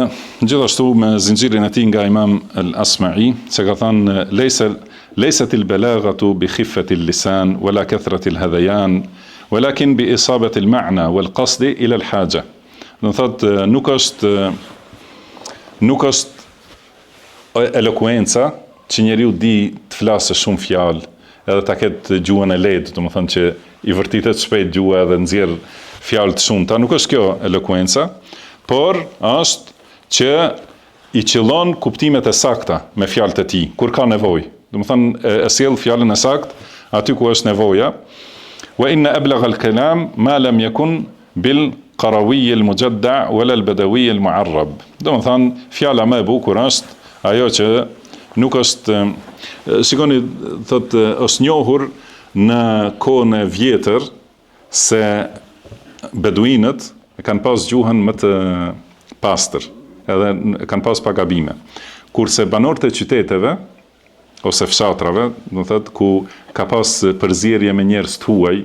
gjithashtu me zinxhirin e tij nga Imam al-Asma'i, se ka thonë leysat al-balaghatu bi khiffati al-lisan wala kathrati al-hadayan walakin bi isabati al-ma'na wal qasdi ila al-haja. Do të thotë nuk është elokuenca që njeriu di të flasë shumë fjalë, edhe ta ketë gjuhën e lehtë, do të thënë që i vërtitet shpejt gjuha edhe nxjerr fjalë të shumta, nuk është kjo elokuenca, por është që i qëllon kuptimet e sakta me fjalët e tij, kur ka nevojë. Do të thënë e sjell fjalën e saktë aty ku është nevoja. Wa inna ablagha al-kalam ma lam yakun bil qarawi al-mujadda' wala al-badawi al-mu'arrab. Do të thënë fjala më e bukur është ajo që nuk është, shikoni, thotë, është njohur në kohën e vjetër se beduinët kanë pas gjuhën më të pastër, edhe kanë pas pa gabime. Kurse banorët e qyteteve ose fshatrave, do të thotë, ku ka pas përzierje me njerëz të huaj,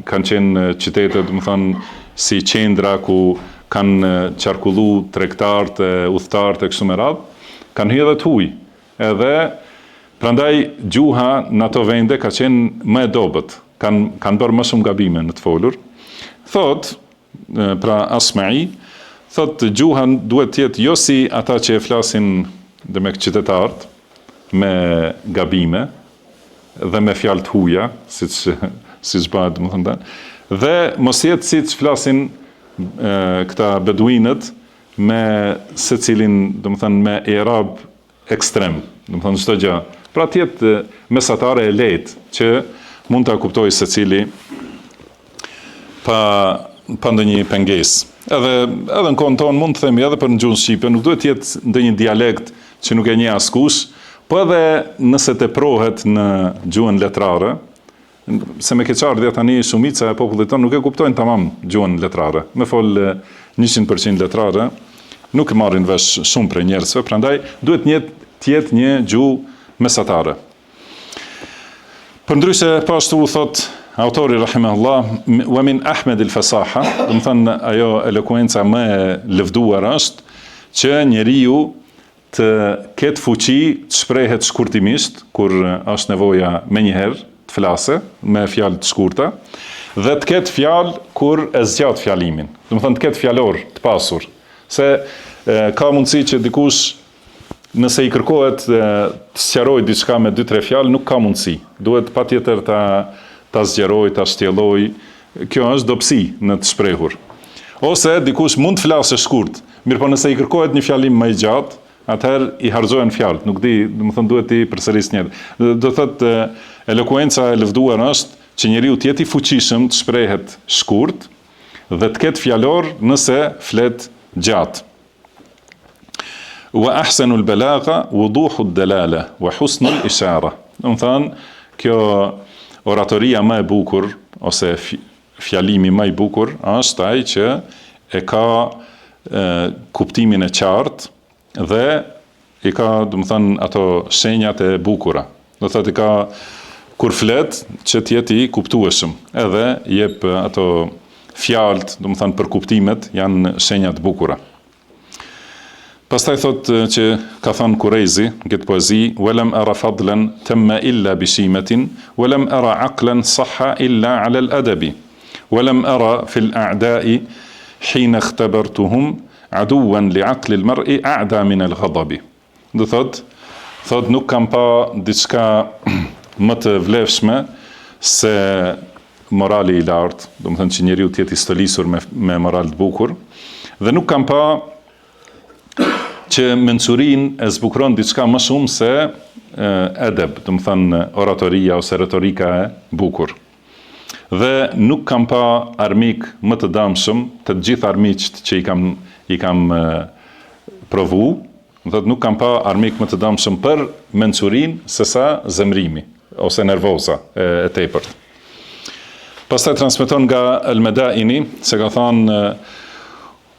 kanë qenë qytete, do të thonë, si qendra ku kanë qarkullu tregtarët, udhëtarët e kështu me radhë, kanë hyrë të huaj. Edhe prandaj gjuha në ato vende ka qenë më e dobët, kanë bërë më shumë gabime në të folur. Thot, pra Asma'i, thot gjuha duhet të jetë jo si ata që e flasin dhe me qytetarët, me gabime dhe me fjalë të huaja, siç bëhet, domethënë, dhe mos jetë siç flasin këta beduinët me secilin, domethënë me i'rab ekstrem, domethënë çdo gjë. Pra të jetë mesatare e lehtë që mund ta kuptojë secili pa ndonjë pengesë. Edhe në kohën tonë mund të themi edhe për në gjuhën shqipe, nuk duhet të jetë ndonjë dialekt që nuk e njeh askush, po edhe nëse teprohet në gjuhën letrare, se me keqardhja tani shumica e popullit tonë nuk e kuptojnë tamam gjuhën letrare. Me fol 100% letrare, nuk e marrin vesh shumë prej njerëzve, prandaj duhet të jetë një gjuhë mesatare. Përndryshe pashtu thot autori rahimahullah, wa min ahmed al-fasaha, do të thënë ajo elokuenca më e lëvduar është që njeriu të ketë fuqi të shprehet shkurtimisht kur është nevoja menjëherë të flase me fjalë të shkurta dhe të ketë fjalë kur e zgjat fjalimin. Do të thënë të ketë fjalor të pasur, se ka mundësi që dikush nëse i kërkohet të sqarojë diçka me 2-3 fjalë, nuk ka mundësi. Duhet patjetër ta zgjeroj, ta shtjelloj. Kjo është dobësi në të shprehur. Ose dikush mund të flasë shkurt, mirëpo nëse i kërkohet një fjalim më i gjatë, atëherë i harxohen fjalët, nuk di, domethënë duhet i përsëris një. Do thotë elokuenca e lëvduar është që njeriu të jetë i fuqishëm të shprehet shkurt dhe të ketë fjalor nëse flet gjatë. Wa ahsanul balagha wuduhu ad-dalala wa husnul ishara. Domethënë kjo oratoria më e bukur ose fjalimi më i bukur është ai që e ka kuptimin e qartë dhe i ka, domethënë, ato shenjat e bukura. Do thotë i ka kur flet që të jetë i kuptueshëm, edhe jep ato fjalët, domethënë për kuptimet janë shenja të bukura. Pastaj thotë që ka thënë Kurejzi në këtë poezi, "Walam ara fadlan tamma illa bi shimatin, walam ara aqlan sahha illa ala al-adabi, walam ara fi al-a'da'i hina ikhtabartuhum aduwan li aqli al-mar'i a'da min al-ghadabi. Do thot nuk kam pa diçka më të vlefshme se morali i lartë, do të thënë që njeriu të jetë i stolisur me moral të bukur, dhe nuk kam pa që mençurinë e zbukuron diçka më shumë se edeb, do të thënë oratoria ose retorika e bukur. Dhe nuk kam pa armik më të dëmshëm të gjithë armiqt që i kam provu, nuk kam pa armik më të dëmshëm për mençurinë sesa zemrimi ose nervoza e tepërt. Pastaj transmeton nga Al-Madaini se ka thënë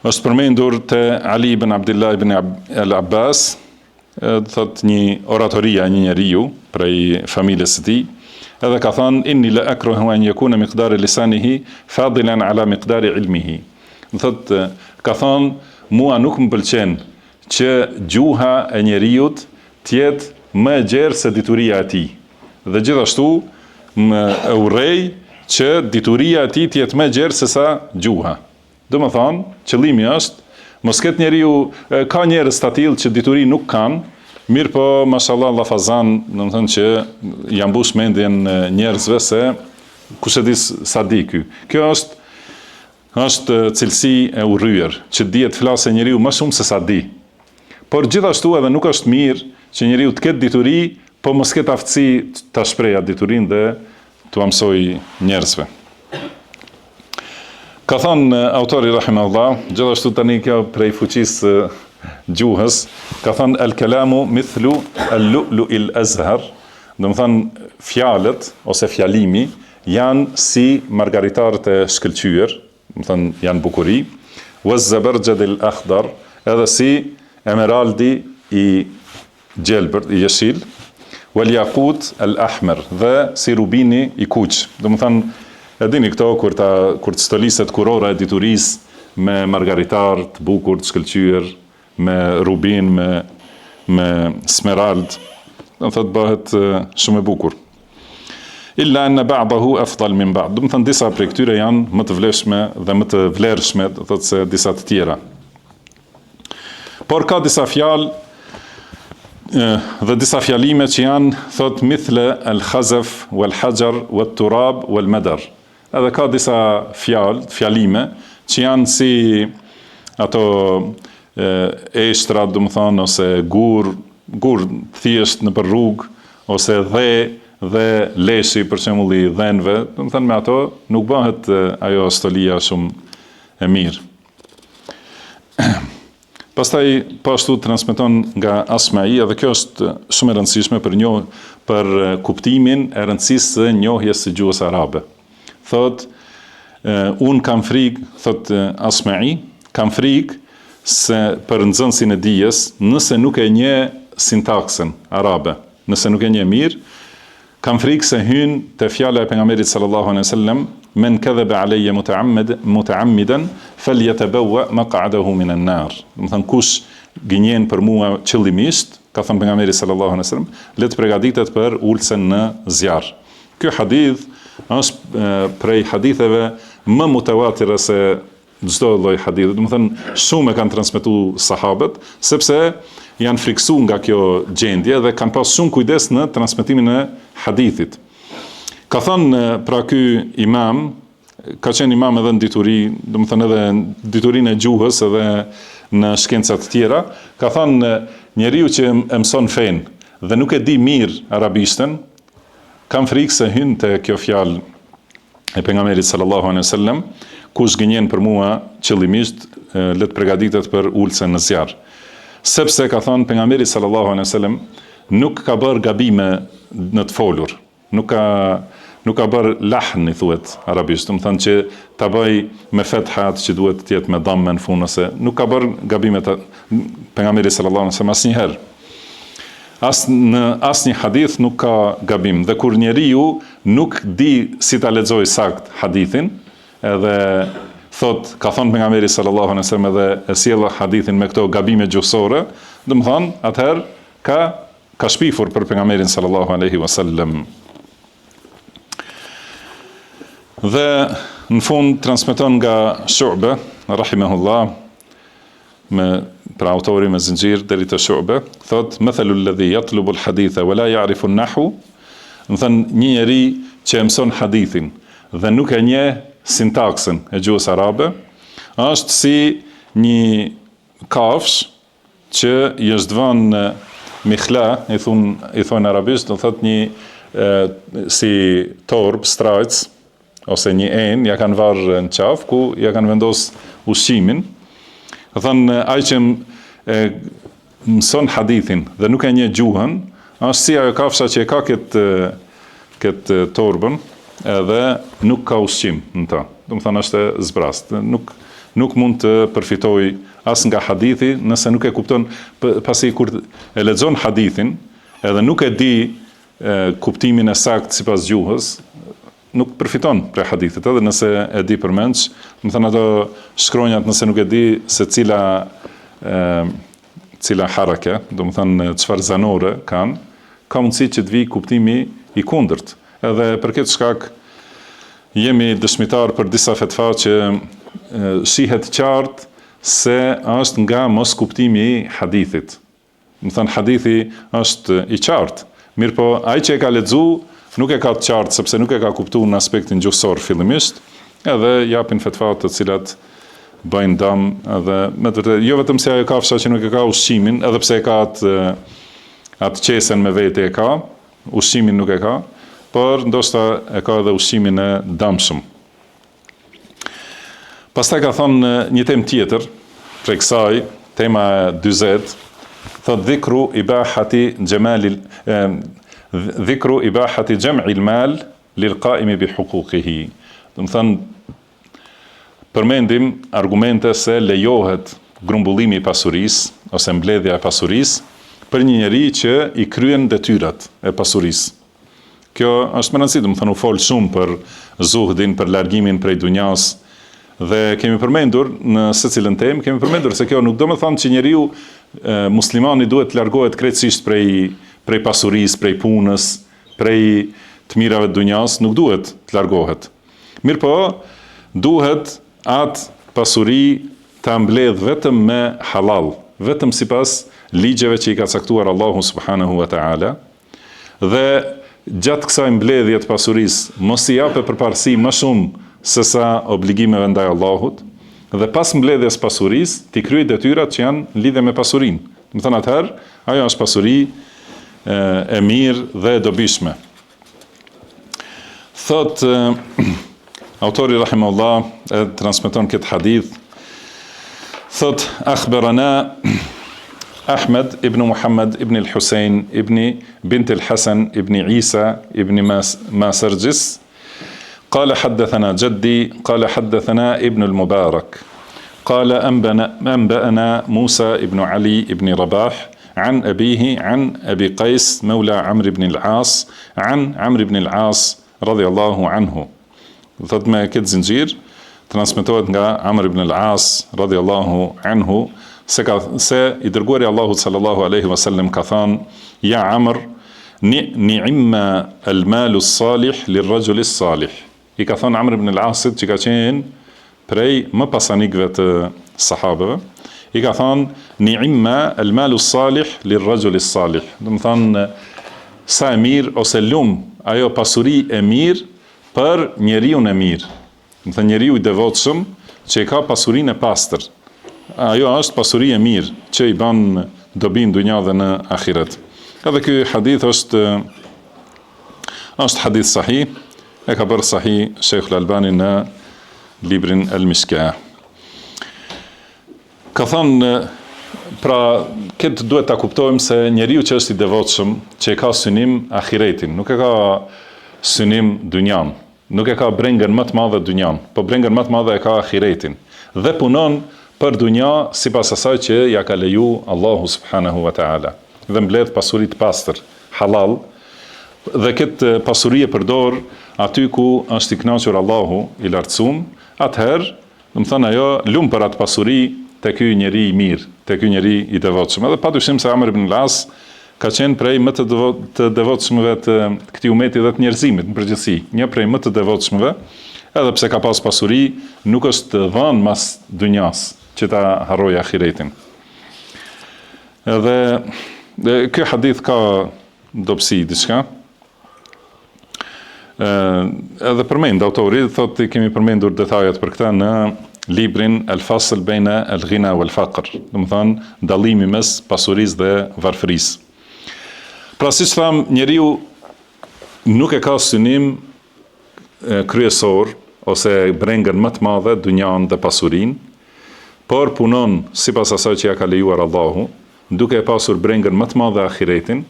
është përmendur te Ali ibn Abdullah ibn al-Abbas, thot një oratoria një njeriu prej familjes së tij, edhe ka thënë inni la akrahu an yakuna miqdar lisanihi fadilan ala miqdar ilmihi. Thot ka thënë mua nuk më pëlqen që gjuha e njeriut të jetë më e gjerë se dituria e tij. Dhe gjithashtu më urrej që dituria e tij të jetë më e gjerë se sa gjuha. Do të thonë, qëllimi është mos ketë njeriu, ka njerëz të tillë që dituri nuk kanë, mirë po mashallah lafazan, do të thonë që janë mbush mendjen njerëzve se kush e di sa di ky. Kjo është cilësi e urryer, që dihet flasë njeriu më shumë se sa di. Por gjithashtu edhe nuk është mirë që njeriu të ketë dituri, po mos ketë aftësi ta shprehë diturinë dhe t'u mësoj njerëzve. Ka thënë autori rahimahullah, gjithashtu tani kjo prej fuqisë gjuhës, ka thënë al-kalamu mithlu al-lu'lu'il azhar, do të thënë fjalët ose fjalimi janë si margaritarët e shkëlqyer, do të thënë janë bukuri, waz-zabarjad al-akhdar, edhe si emeraldi i gjelbër, i jeshil, wal-yaqut al-ahmar, dhe si rubini i kuq. Do të thënë, e dini këto kur të stoliset kurora e diturisë me margaritar të bukur, të shkëlqyer, me rubin, me smerald, do të thotë bëhet shumë e bukur. Illa anna ba'dahu afdal min ba'd. Do të thënë disa prej këtyre janë më të vlefshme dhe më të vlerëshme, do të thotë se disa të tjera. Por ka disa fjalë dhe disa fjalime që janë, thot, mithle al-khazaf, wal-hajar, wal-turab, wal-madar. Edhe ka disa fjalime që janë si ato eshtra, do të thonë, ose gur thjesht në për rrugë, ose dhe leshi për shembull i dhenve, do të thënë me ato nuk bëhet ajo stolia shumë e mirë. Pastaj ashtu transmeton nga Asma'i, edhe kjo është shumë e rëndësishme për kuptimin e rëndësisë së njohjes së gjuhës arabe. Thot, unë kam frikë, thot Asma'i, kam frikë se për nxënësin e dijes, nëse nuk e njeh sintaksen arabe, nëse nuk e njeh mirë, kam frikë se hyn te fjala e pejgamberit sallallahu alaihi wasallam, men kadhaba alayya mutaammidan falyatabawwa maq'adahu min an-nar. Do të thënë kush gënjen për mua qëllimisht, ka thënë pejgamberi sallallahu alaihi wasallam, le të përgatitet për ulsen në zjarr. Ky hadith është prej haditheve më mutawatira se çdo lloj hadithi. Do të thënë shumë e kanë transmetuar sahabët, sepse janë friksuar nga kjo gjendje dhe kanë pas shumë kujdes në transmetimin e hadithit. Ka thënë pra ky imam, ka qenë imam edhe në dituri, do të thënë edhe në diturinë e gjuhës edhe në shkencat të tjera, ka thënë njeriu që e mëson fen dhe nuk e di mirë arabishtën, kam frikë se hyn te kjo fjalë e pejgamberit sallallahu alaihi wasallam, kush gënjen për mua qëllimisht, le të përgatitet për ulsen në zjarr. Sepse ka thënë pejgamberi sallallahu alaihi wasallam nuk ka bërë gabime në të folur, nuk ka bërë lahn, i thuhet arabisht, do të thënë që ta bëj me fethat që duhet të jetë me dhamme në fund, ose nuk ka bërë gabime pejgamberi sallallahu alaihi wasallam asnjëherë. Në asnjë hadith nuk ka gabim, dhe kur njeriu nuk di si ta lexoj sakt hadithin, edhe thot, ka thënë pejgamberi sallallahu alaihi wasallam edhe e sjell hadithin me këto gabime gjuhësore, do të thonë atëherë ka shpifur për pejgamberin sallallahu alaihi wasallam. Dhe në fund transmeton nga Shu'be, rahimahullah, për autori me zinxhir deri te Shu'be, thot mathalu alladhi yatlubu alhaditha wa la ya'rifu an-nahwu, do të thënë një njeri që mëson hadithin dhe nuk e njeh sintaksën e gjuhës arabe, është si një kafsh që i është vënë mikhla, i thon arabisht, do thot një si torb, strajc, ose një enë, ja kanë varë në qafë, ku ja kanë vendos ushqimin. Do thënë, ai që mëson hadithin dhe nuk e njeh gjuhën, është si ajo kafsha që e ka këtë torbën, edhe nuk ka ushqim në ta. Do të thënë, është zbrast. Nuk mund të përfitoj as nga hadithi, nëse nuk e kupton, pasi kur e lexon hadithin, edhe nuk e di kuptimin e saktë sipas gjuhës, nuk përfiton prej hadithit, edhe nëse e di përmendsh, do të thënë ato shkronjat nëse nuk e di se cila harake, do të thënë çfarë zanore kanë, ka mundësi që të vi kuptimi i kundërt. Edhe për këtë shkak jemi dëshmitar për disa fetva që shihet qartë se është nga mos kuptimi i hadithit. Do të thënë hadithi është i qartë, mirë po ai që e ka lexu nuk e ka të qartë sepse nuk e ka kuptuar në aspektin gjuhësor fillimisht, edhe japin fetva të cilat bëjnë dëm, edhe me të vërtetë jo vetëm se ajo kafsha që nuk e ka ushqimin, edhe pse e ka atë qesen me vete e ka, ushqimin nuk e ka, por ndoshta e ka edhe ushqimin e dëmshëm. Pastaj ka thonë një temë tjetër, prej kësaj, tema 40, thot dhikru ibahati gjemalil dhikru ibahati jam'il mal lil qa'imi bi huquqihi. Do të thënë, përmendim argumente se lejohet grumbullimi i pasurisë ose mbledhja e pasurisë për një njeri që i kryen detyrat e pasurisë. Kjo është më rëndësishme, do të thënë u fol shumë për zuhdin, për largimin prej dunjas, dhe kemi përmendur në secilën temë, kemi përmendur se kjo nuk do të thonë që njeriu muslimani duhet të largohet krejtësisht prej pasurisë, prej punës, prej të mirave të dunjas, nuk duhet të largohet. Mirë po, duhet atë pasuri ta mbledh vetëm me halal, vetëm sipas ligjeve që i ka caktuar Allahu subhanahu wa ta'ala, dhe gjatë kësaj mbledhje të pasurisë mos i jape përparësi më shumë se sa obligimeve ndaj Allahut, dhe pas mbledhjes pasurisë ti kryej detyrat që janë lidhje me pasurinë. Do të thënë atëherë, ajo është pasuri e mirë dhe e dobishme. Thot autori rahimahullah e transmeton këtë hadith, thot akhbarana Ahmed ibn Muhammad ibn al-Husayn ibn bint al-Hasan ibn Isa ibn Masarjis قال حدثنا جدي قال حدثنا ابن المبارك قال أنبأنا موسى ابن علي ابن رباح عن أبيه عن أبي قيس مولى عمرو بن العاص عن عمرو بن العاص رضي الله عنه. Thot me këtë zinxhir transmetohet nga Amr ibn al-As radhiyallahu anhu se i dërguari Allahut sallallahu alaihi wasallam ka thënë: Ja Amr, ni'ma al-malu as-salih lir-rajuli as-salih. I ka thënë Amr ibn al-Asit, që ka qenë prej më pasanikëve të sahabëve, i ka thënë ni'ma al-malu as-salih lir-rajuli as-salih. Do të thonë sa e mirë ose lum ajo pasuri e mirë për njeriu e mirë. Do të thënë njeriu i devotshëm që ka pasurinë e pastër. Ajo është pasuri e mirë që i bën dobi në dunja dhe në ahiret. Edhe ky hadith është hadith sahih, e ka bërë sahih Sheikh Al-Albani në librin El-Mishka. Ka thënë, pra këtë duhet ta kuptojmë se njeriu që është i devotshëm, që e ka synim ahiretin, nuk e ka synim dunjan, nuk e ka brengën më të madhe dunjan, po brengën më të madhe e ka ahiretin, dhe punon për dunja sipas asaj që ja ka leju Allahu subhanahu wa ta'ala, dhe mbledh pasuri të pastër, halal, dhe këtë pasuri e përdor aty ku është i kënaqur Allahu i lartësuar, atëherë, do të thënë ajo lum për atë pasuri te ky njeri i mirë, te ky njeri i devotshëm. Edhe padyshim se Amr ibn al-As ka qenë prej më të devotshmëve të këtij umeti dhe të njerëzimit në përgjithësi, një prej më të devotshmëve, edhe pse ka pas pasuri, nuk është dhënë mas dunjas që ta harrojë ahiretin. Edhe ky hadith ka dobësi diçka. Edhe përmend autori, thotë kemi përmendur detajet për këtë në librin El Fasl Baina El Ghina wal Faqr, domethënë dallimi mes pasurisë dhe varfërisë. Pra siç tham, njeriu nuk e ka synim kryesor ose brengën më të madhe dunjan dhe pasurinë, por punon sipas asaj që ja ka lejuar Allahu, duke e pasur brengën më të madhe ahiretin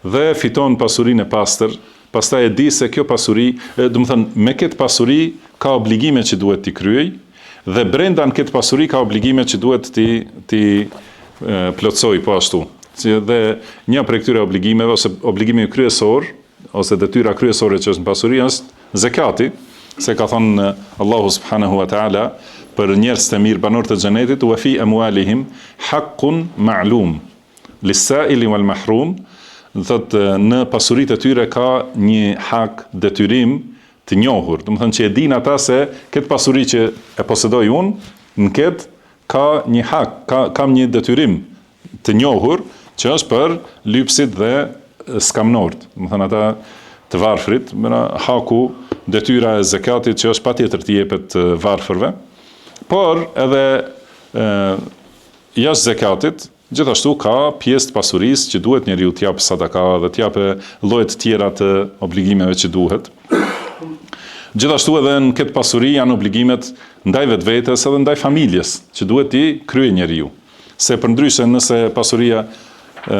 dhe fiton pasurinë e pastër. Pastaj e di se kjo pasuri, domethënë me këtë pasuri ka obligime që duhet t'i kryej dhe brenda në këtë pasuri ka obligime që duhet t'i plotësoj po ashtu. Dhe një prej këtyre obligimeve ose obligimi kryesor ose detyra kryesore që është në pasuri është zakati, se ka thënë Allahu subhanahu wa taala për njerëzit e mirë banorët e xhenetit, wa fi amwalihim haqqun ma'lum lis-sa'ili wal mahrum. Thotë në pasuritë e tyre ka një hak detyrim të njohur. Do të thënë që e din ata se këtë pasuri që e posedoj unë, në këtë ka një hak, kam një detyrim të njohur që është për lypsit dhe skamnort. Do të thënë ata të varfrit, haku, detyra e zakatit që është patjetër të jepet varfërve, por edhe jashtë zakatit gjithashtu ka pjesë të pasurisë që duhet njeriu të japë sadaka dhe të japë lloje të tjera të obligimeve që duhet. Gjithashtu edhe në këtë pasuri janë obligimet ndaj vetvetes edhe ndaj familjes që duhet t'i kryejë njeriu. Se përndryshe nëse pasuria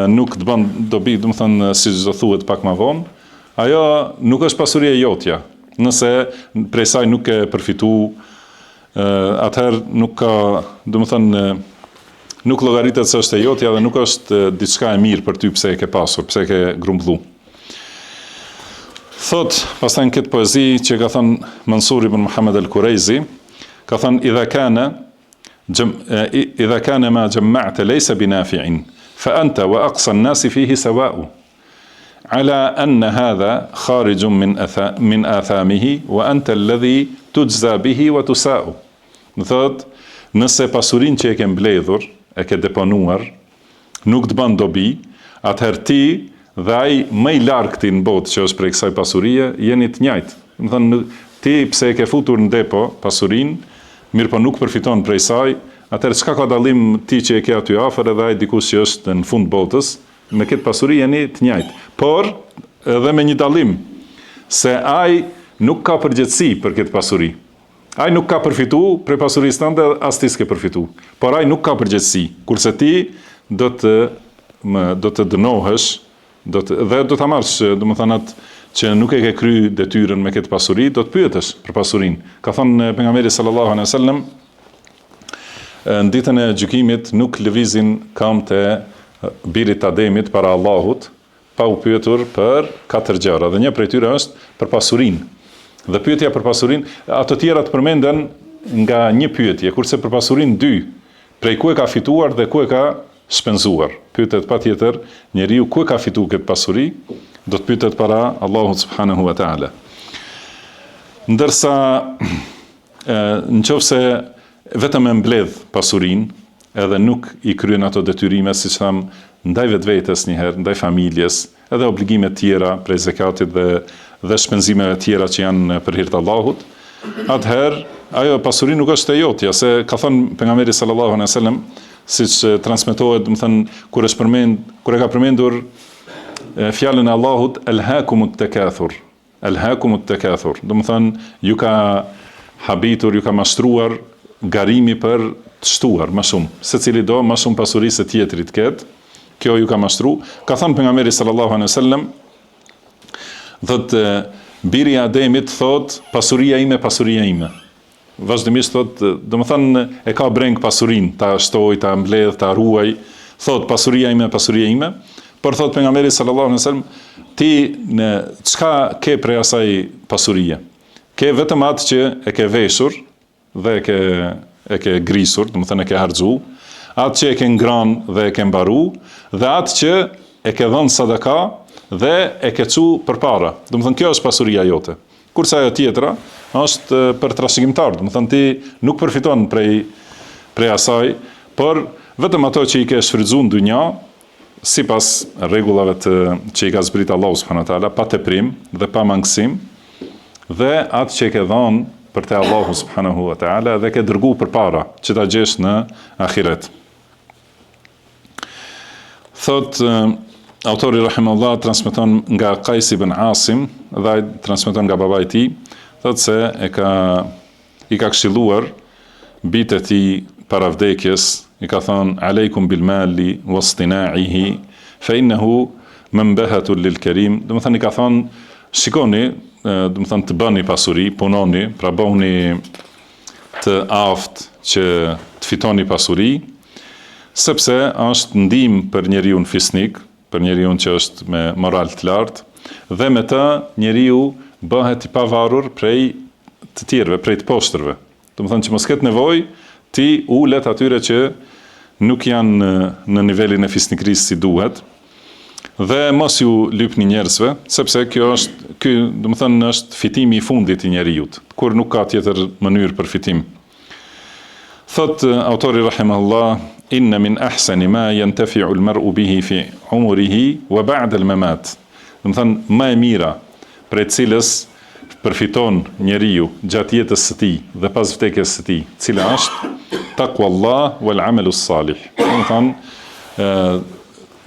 nuk të bën dobi, do të thënë siç do thuhet pak më vonë, ajo nuk është pasuria jotja. Nëse prej saj nuk e përfitu, atëherë nuk ka, do të thënë nuk llogaritet se është e jotja dhe nuk është diçka e mirë për ty pse e ke pasur, pse e ke grumbullu. Thot, pastaj në këtë poezi që ka thënë Mansur ibn Muhammad al-Kuraizi, ka thënë idha kana ma jama'ta laysa binafi'in fa anta wa aqsa an-nas fihi sawa'u ala anna hadha kharijun min athamihi wa anta alladhi tujza bihi wa tusa'u. Thot, nëse pasurinë që e ke mbledhur e ke deponuar, nuk të bën dobi, atëherë ti dhe ai më i largëti në botë që është prej kësaj pasurie, jeni të njëjtë. Do të thënë, ti pse e ke futur në depo pasurinë, mirë po nuk përfiton prej saj, atëherë çka ka dallim ti që e ke aty afër edhe ai dikush që është në fund botës, me këtë pasuri jeni të njëjtë. Por edhe me një dallim, se ai nuk ka përgjegjësi për këtë pasuri. Ai nuk ka përfitu prej pasurisë tënde, as ti s'ke përfitu. Por ai nuk ka përgjegjësi, kurse ti do të dënohesh, dhe do ta marrësh, domethënë atë që nuk e ke kryer detyrën me këtë pasuri, do të pyetesh për pasurinë. Ka thënë pejgamberi sallallahu alejhi wasallam, në ditën e gjykimit nuk lëvizin këmbët e birit Ademit para Allahut pa u pyetur për 4 gjëra, dhe një prej tyre është për pasurinë. Dhe pyetja për pasurinë, ato tjera të përmenden nga një pyetje, kurse për pasurinë 2, prej ku e ka fituar dhe ku e ka shpenzuar. Pyetet patjetër njeriu ku e ka fituar këtë pasuri, do të pyetet para Allahut subhanahu wa taala. Ndërsa nëse vetëm e mbledh pasurinë, edhe nuk i kryen ato detyrime, siç tham, ndaj vetvetes një herë, ndaj familjes, edhe obligime të tjera prej zakatit dhe shpenzimeve tjera që janë për hir të Allahut, atëherë ajo pasuri nuk është e jotja, se ka thënë pejgamberi sallallahu alejhi wasallam, siç transmetohet, do të thënë kur e ka përmendur fjalën e Allahut elhakumut takathur. Elhakumut takathur. Do të thënë ju ka habitur, ju ka mashtruar garimi për të shtuar më shumë. Secili do më shumë pasuri se tjetri të ketë. Kjo ju ka mashtru. Ka thënë pejgamberi sallallahu alejhi wasallam, thotë biri i Ademit thot pasuria ime. Vazhdimisht thot, domethënë e ka breng pasurinë, ta shtoj, ta mbledh, ta ruaj, thot pasuria ime, por thot pejgamberi sallallahu alejhi wasallam, ti në çka ke prej asaj pasurie? Ke vetëm atë që e ke veshur dhe e ke grisur, domethënë e ke harxhu, atë që e ke ngranë dhe e ke mbaru, dhe atë që e ke dhënë sadaka dhe e ke çu përpara. Domethënë kjo është pasuria jote. Kurse ajo tjetra është për trashëgimtar, do të thënë ti nuk përfiton prej asaj, por vetëm ato që i ke shfrytzuar në dynja, sipas rregullave që i ka zbrit Allahu subhanahu wa taala, pa teprim dhe pa mangësim, dhe atë që i ke dhënë për te Allahu subhanahu wa taala dhe ke dërguar përpara që ta gjesh në ahiret. Thot autori rahimahullah transmeton nga Qais ibn Asim, dhe ai transmeton nga babai i tij, thot se i ka këshilluar bitë e tij para vdekjes, i ka thonë aleikum bil mali wastina'ihi fa innahu manbahatun lil karim. Do të thënë i ka thonë shikoni, do të thënë të bëni pasuri, punoni, pra bëhuni të aftë që të fitoni pasuri, sepse është ndihmë për njeriu fisnik, për njeriu që është me moral të lartë, dhe me të njeriu bëhet i pavarur prej të tjerëve, prej të poshtërve. Do të thënë që mos ketë nevojë ti ulet atyre që nuk janë në nivelin e fisnikrisë si duhet, dhe mos ju lypni njerëzve, sepse ky do të thënë është fitimi i fundit i njerëzit, kur nuk ka tjetër mënyrë për fitim. Thot autori rahimahullah, inna min ahsani ma yantafi'u al-mar'u bihi fi umrihi wa ba'da al-mamat. Do të thënë më e mira për cilës përfiton njeriu gjatë jetës së tij dhe pas vdekjes së tij, cila është taqwallah wal amalu salih. Do të thënë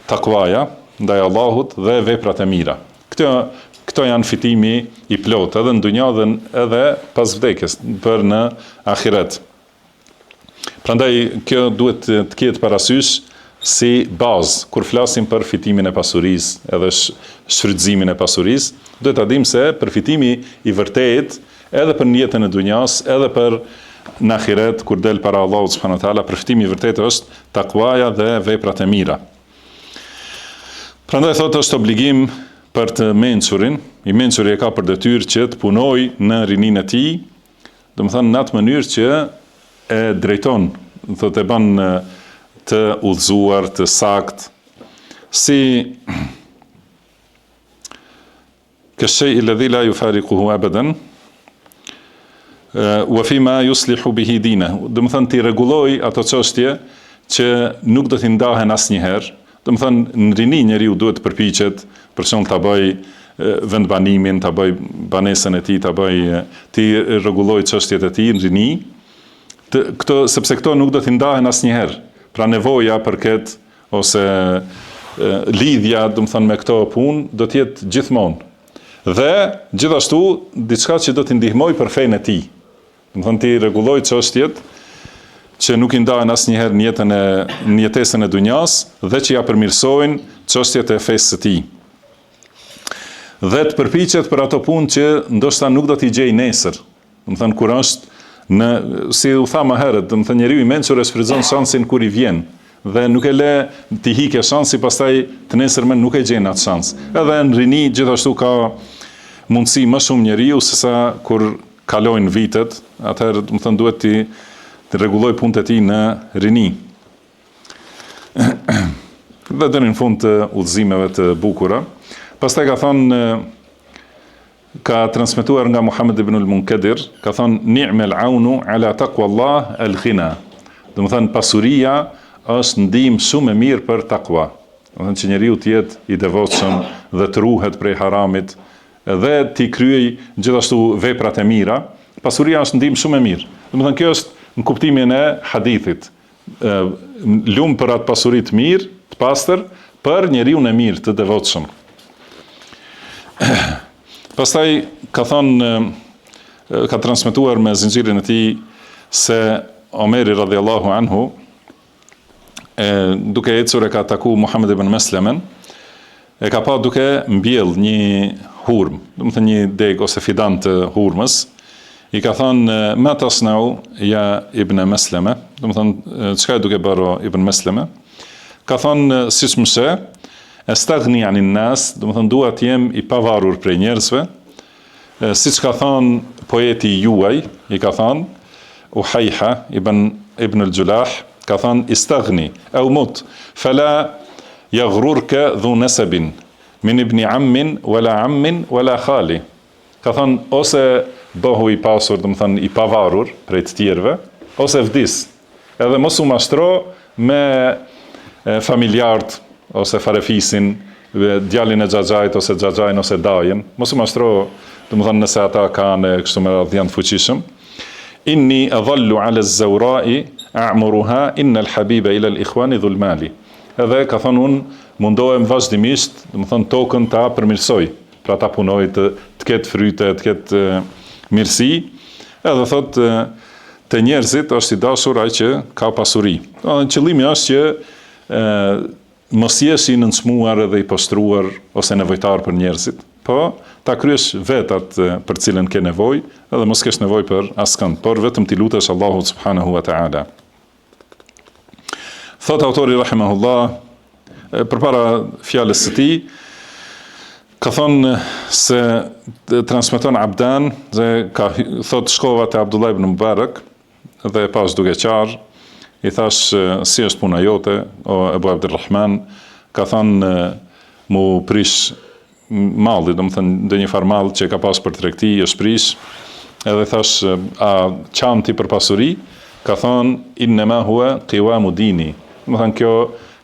takwaja ndaj Allahut dhe veprat e mira. Këto janë fitimi i plot edhe në dunja dhe edhe pas vdekjes për në ahiret. Prandaj kjo duhet të ketë parasysh si bazë kur flasim për fitimin e pasurisë edhe shfrytëzimin e pasurisë, duhet ta dimë se përfitimi i vërtet edhe për në jetën e dunjas, edhe për në ahiret kur del para Allahut subhanahu wa taala, përfitimi i vërtet është takwaja dhe veprat e mira. Prandaj thotë është obligim për të mençurin, i mençuri e ka për detyrë që të punojë në rininë e tij, domethënë në atë mënyrë që e drejton, thotë e bën të udhëzuar, të sakt, si këshej alladhi la yufariquhu abadan wa fima yuslihu bihi dinahu. Do të thënë ti rregulloj ato çështje që nuk do t'i ndahen asnjëherë. Do të thënë në rini njeriu duhet të përpiqet, për shembull ta bëj vendbanimin, ta bëj banesën e tij, ti rregulloj çështjet e tij në rini. Sepse këto nuk do t'i ndahen asnjëherë. Pra nevoja për këtë ose lidhja, do të thënë me këto punë do të jetë gjithmonë. Dhe gjithashtu diçka që do t'i ndihmoj për fenë e tij. Do të thënë ti rregulloj çështjet që nuk i ndahen asnjëherë në jetesën e dunjas dhe që ja përmirësojnë çështjet e fesë së tij. Dhe të përpiqet për ato punë që ndoshta nuk do t'i gjej nesër. Do të thënë kur është si u tha më herët, do të thënë njeriu i mençur e shfrytëzon shansin kur i vjen dhe nuk e le t'i hike shansi, pastaj të nesërmen nuk e gjen atë shans. Edhe në rini gjithashtu ka mundësi më shumë njeriu sesa kur kalojnë vitet, atëherë do të thënë duhet të rregulloj punët e tij në rini. Dhe deri në fund të udhëzimeve të bukura. Pastaj ka thonë, ka transmetuar nga Muhammed ibn al-Munkadir, ka thonë ni'mal aunu ala taqwallah al-ghina. Do të thënë pasuria është ndihmë shumë e mirë për takwa. Do të thënë që njeriu të jetë i devotshëm dhe të ruhet prej haramit dhe të kryej gjithashtu veprat e mira. Pasuria është ndihmë shumë e mirë. Do të thënë kjo është në kuptimin e hadithit. Lumë për atë pasuri të mirë, të pastër, për njeriu e mirë të devotshëm. Pastaj ka thonë, ka transmetuar me zinxhirin e tij se Omeri radhiyallahu anhu duke ecur e ka taku Muhammed ibn Meslemen, e ka pa duke mbjell një hurmë, do të thënë një deg ose fidan të hurmës. I ka thonë ma tasnau ja ibn Mesleme, do të thënë çka duke bërë ibn Mesleme. Ka thonë siç më she, estaghni anin nas, do të thënë dua të jem i pavarur prej njerëzve. Siç ka thonë poeti juaj, i ka thonë Uhayha ibn al-Julah, ka thonë istaghni au mut fala yaghrurka dhu nasabin min ibn ammin wala khali. Ka thonë ose bëhu i pasur, do të thënë i pavarur prej të tjerëve, ose vdis. Edhe mos u mashtro me familjarët ose farefisin, djalin e xhaxhait ose xhaxhain ose dajen. Mos u mashtro, do të thënë nëse ata kanë kështu me radhë janë të fuqishëm. Inni adhallu ala az-zawra'i a'muruha inna al-habiba ila al-ikhwani dhul mali. Edhe ka thonë unë mundohem vazhdimisht, do të thënë tokën ta përmirësoj, pra ta punoj të ketë fryte, të ketë mirësi. Edhe thotë të njerëzit është i dashur ai që ka pasuri. Qëllimi është që mos jesh i nënçmuar edhe i postruar ose nevojtar për njerëzit, po ta kryesh vetat për cilën ke nevojë, edhe mos kesh nevojë për askënd, por vetëm ti lutesh Allahut subhanahu wa ta'ala. Thot autori rahimahullah, përpara fjalës së tij, ka thonë se transmeton Abdan, dhe ka thot shkova te Abdullah ibn Mubarak dhe e pas duke qarë, i thash si është puna jote, o Ebu Abdurrahman, ka thonë mu prish malli, do më thënë ndonjë farë mall që ka pas për tregti, është prish, edhe thash a çan ti për pasuri, ka thonë innema huwa qiwamu dini. Do më thënë kjo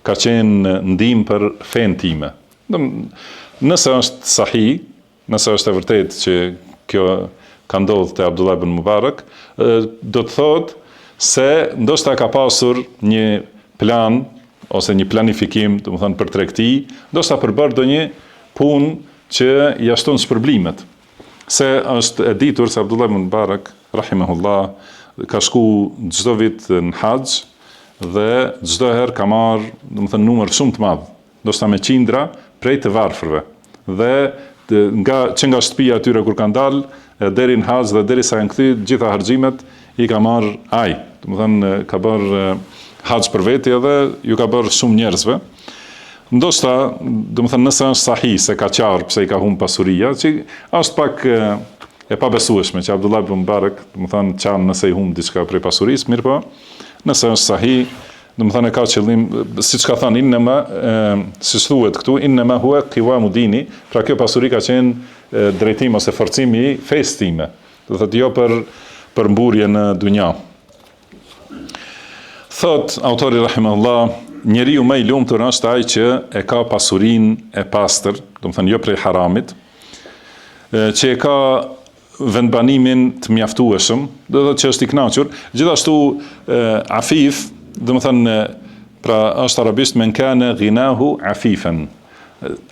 ka qenë ndihmë për fen time. Nëse është sahi, nëse është e vërtetë që kjo ka ndodhur te Abdullah ibn Mubarak, do të thotë se ndoshta ka pasur një plan ose një planifikim, do të thënë për tregti, ndoshta për bërë ndonjë punë që ja shton shpërblimet. Se është e ditur se Abdullah ibn Mubarak rahimahullah ka shku çdo vit në haxh dhe çdo herë ka marrë, do të thënë numër shumë të madh, ndoshta me qindra prej të varfërve. Dhe nga shtëpia atyre kur kanë dalë deri në haxh dhe derisa janë kthy, gjitha harxhimet i ka marrë ai. Do të thënë ka bërë haxh për veti edhe ju ka bërë shumë njerëzve. Ndoshta, do të thënë nëse është sahi se ka qarë pse i ka humbur pasuria, që është pak e pabesueshme që Abdullah ibn Mubarak, do të thënë çan nëse i humb diçka prej pasurisë, mirë po, nëse është sahi, do të thënë ka qëllim, siç ka thënë inema, siç thuhet këtu, inema huwa qiwamu dini, pra kjo pasuri ka qenë drejtim ose forcimi i fesë time. Do thotë jo për mburje në dunja. Thot autori rahimahullah, njeriu më i lumtur është ai që e ka pasurinë e pastër, do të thënë jo prej haramit, që e ka vendbanimin të mjaftueshëm, do të thotë që është i kënaqur, gjithashtu afif, do të thënë pra është arabisht men kana ghinahu afifan.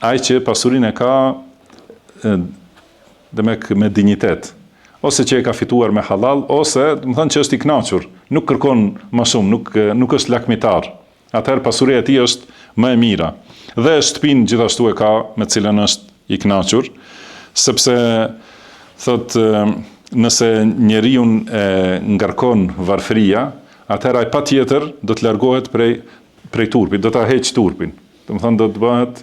Ai që pasurinë e ka me dinjitet, ose që e ka fituar me halal, ose do të thënë që është i kënaqur, nuk kërkon më shumë, nuk është lakmitar. Atëherë pasuria e tij është më e mira. Dhe shtëpinë gjithashtu e ka me cilën është i kënaqur, sepse thot nëse njeriu e ngarkon varfëria, atëherë ai patjetër do të largohet prej turpit, do ta heq turpin. Do të thënë do të bëhet,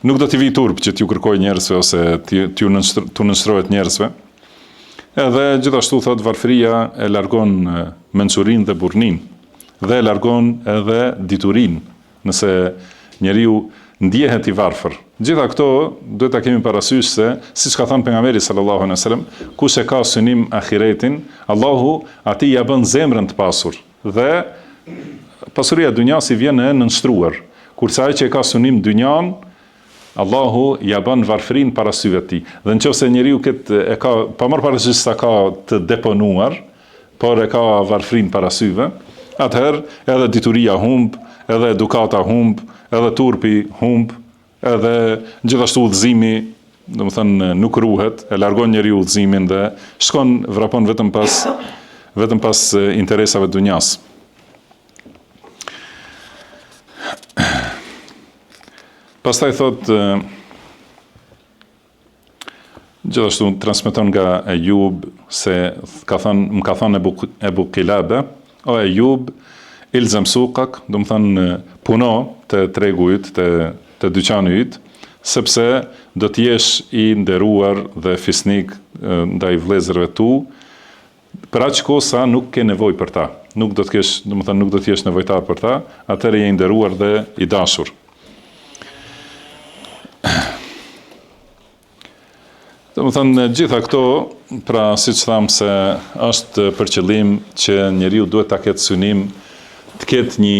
nuk do t'i vi turp që t'ju kërkoj njerëzve ose t'u nënshtrohet njerëzve. Edhe gjithashtu thot varfëria e largon mençurinë dhe burrnin, dhe e largon edhe diturinë, nëse njeriu ndjehet i varfër. Gjitha këto duhet ta kemi parasysh se, siç ka thënë pejgamberi sallallahu alejhi wasallam, kush e ka synim ahiretin, Allahu atij ja bën zemrën të pasur. Dhe pasuria e dunjas i vjen e nënshtruar, kurse ai që e ka synim dynjan, Allahu ja bën varfërinë para syve të tij. Dhe nëse njeriu e ka pa marrë parasysh sa ka të deponuar, por e ka varfërinë para syve, atëherë edhe dituria humb, edhe edukata humb, edhe turpi humb, edhe gjithashtu udhëzimi, do të thënë nuk ruhet, e largon njeriu udhëzimin dhe shkon vrapon vetëm pas interesave të dunjas. Pastaj thot gjithashtu transmeton nga Ejub se më ka thënë Ebu Qilabe, o Ejub, ilzam suqak, do të thënë puno të tregu yt, të dyqani yt, sepse do të jesh i nderuar dhe fisnik ndaj vëllezërve tu, për aq kohë sa nuk ke nevojë për ta. Nuk do të kesh, do të thënë nuk do të jesh nevojtar për ta, atëherë je i nderuar dhe i dashur. Do Domethënë gjitha këto, pra siç tham se është për qëllim që njeriu duhet ta ketë synim të ketë një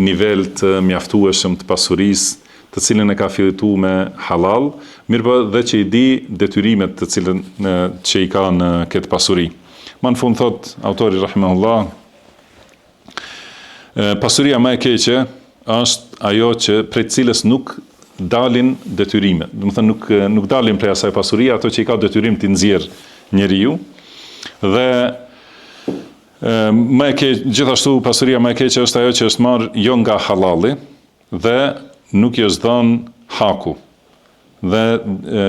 nivel të mjaftueshëm të pasurisë, të cilën e ka fituar me halal, mirëpo dhe që i di detyrimet të cilën që i ka në këtë pasuri. Më në fund thot autori rahimahullah, pasuria më e keqe është ajo që prej cilës nuk dalin detyrime. Domethënë nuk dalin prej asaj pasurie ato që i ka detyrim të nxjerr njeriu. Dhe më e keq, gjithashtu pasuria më e keqe është ajo që është marrë jo nga halali dhe nuk i është dhënë haku dhe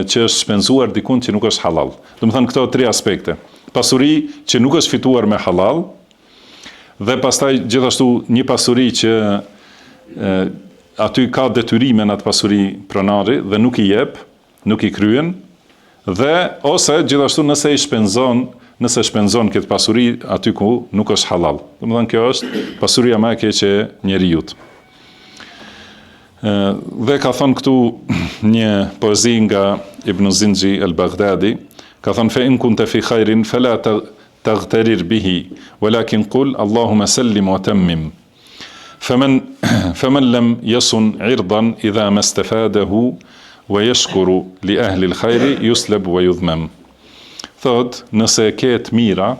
që është shpenzuar dikun që nuk është halal. Domethënë këto tre aspekte. Pasuri që nuk është fituar me halal dhe pastaj gjithashtu një pasuri që aty ka detyrime në atë pasuri pronari dhe nuk i jep, nuk i kryen, dhe ose gjithashtu nëse shpenzon këtë pasuri aty ku nuk është halal. Domethënë kjo është pasuria më e keqe e njerëzit. Dhe ka thënë këtu një poezi nga Ibn Zinxhi al-Baghdadi, ka thënë fe in kunta fi khairin fala taghtarir bihi walakin qul Allahumma sallim wa tammim. فمن لم يصن عرضا إذا ما استفاده ويشكر لأهل الخير يسلب ويذمم. Thot, nëse ke të mira,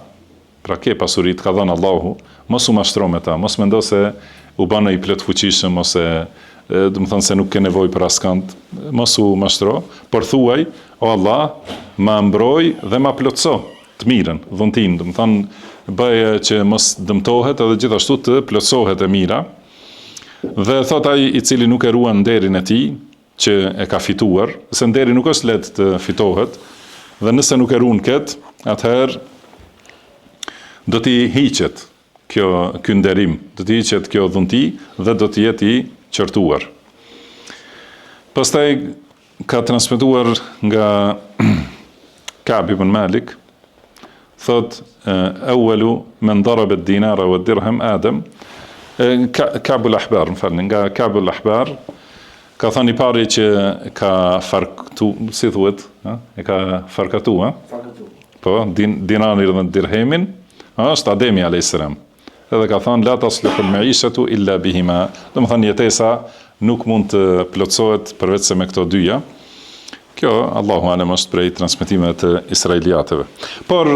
pra ke pasurit, ka dhënë Allahu, mos u mashtro me ta, mos mendo se u bën i plot fuqishëm ose do të thonë se nuk ke nevojë për askënd, mos u mashtro, por thuaj, o Allah, ma mbroj dhe ma plotso të mirën, dhuntin, do të thonë bëje që mos dëmtohet edhe gjithashtu të plotësohet e mira. Dhe thot ai i cili nuk e ruan nderin e tij që e ka fituar, se nderi nuk është lehtë të fitohet, dhe nëse nuk e ruan këtë, atëherë do t'i hiqet ky nderim, do t'i hiqet kjo dhunti dhe do të jetë i qortuar. Pastaj ka transmetuar nga Ka'b ibn Malik, thot awwalu man daraba ad-dinara wa ad-dirham Adam, Ka'b al-Ahbar, nga Ka'b al-Ahbar, ka thënë i pari që ka farktu, si thuhet, e ka farkatu, po, dinarin dhe dirhemin, është Ademi a.s. Edhe ka thënë la taslihu al-ma'ishatu illa bihima, do të thënë jetesa nuk mund të plotësohet përveç se me këto dyja. Kjo, Allahu alem, është prej transmetimeve të israeliatëve. Por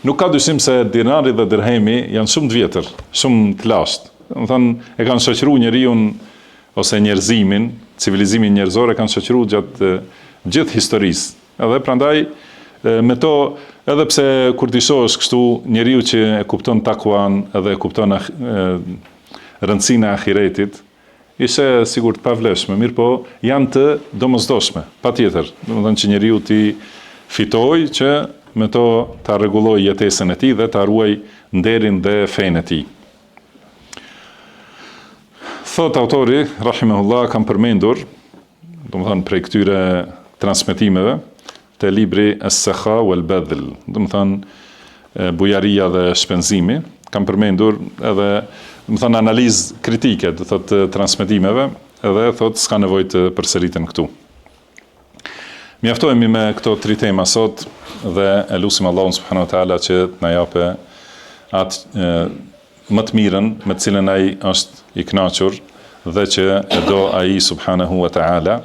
nuk ka dyshim se dinari dhe dirhemi janë shumë të vjetër, shumë të lashtë. Do të thënë e kanë shoqëruar njeriu ose njerëzimin, civilizimin njerëzor e kanë shoqëruar gjatë gjithë historisë. Edhe prandaj me to, edhe pse kur ti shohësh kështu njeriu që e kupton takwan edhe e kupton rëndësinë e ahiretit, ishte sigurt pavlefshme, mirë po janë të domosdoshme, patjetër. Domethënë që njeriu ti fitojë që me to ta rregulloj jetesën e tij dhe ta ruaj nderin dhe fenë e tij. Thot autori rahimahullah, kam përmendur, domethënë prej këtyre transmetimeve te libri As-Sakha wal-Badhl, domethënë bujaria dhe shpenzimi, kam përmendur edhe domethënë analizë kritike të transmetimeve, edhe thot s'ka nevojë të përsëriten këtu. Mjaftohemi me këto tri tema sot dhe e lutim Allahun subhanahu wa taala që të na japë atë më të mirën me të cilën ai është i kënaqur dhe që e do ai subhanahu wa taala.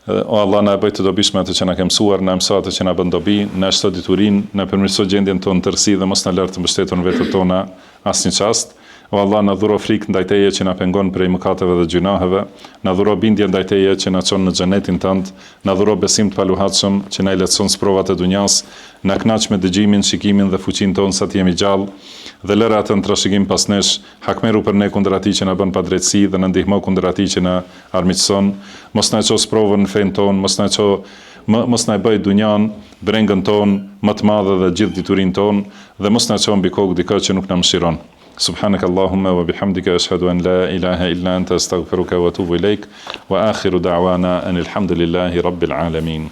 O Allah, na bëj të dobishme atë që na ke mësuar, na mëso atë që na bën dobi, na shto diturinë, na përmirëso gjendjen tonë tërësi dhe mos na lër të mbështetur vetët tona asnjë çast. O Allah, na dhuro frikë ndaj Teje që na pengon prej mëkateve dhe gjunaheve, na dhuro bindje ndaj Teje që na çon në xhenetin tënd, na dhuro besim të paluhatshëm që na i lehtëson provat e dunjas, na kënaq me dëgjimin, shikimin dhe fuqinë tonë sa të jemi gjallë, dhe lëra atë në trashëgim pas nesh, hakmeru për ne kundër atij që na bën padrejtësi dhe na ndihmo kundër atij që na armiqson, mos na ços provën në fen ton, mos na bëj dunjan brengën ton më të madhe dhe gjithë diturinë ton, dhe mos na çon mbi kokë dikë që nuk na mëshiron. سبحانك اللهم وبحمدك أشهد أن لا إله إلا أنت أستغفرك وأتوب إليك وآخر دعوانا أن الحمد لله رب العالمين.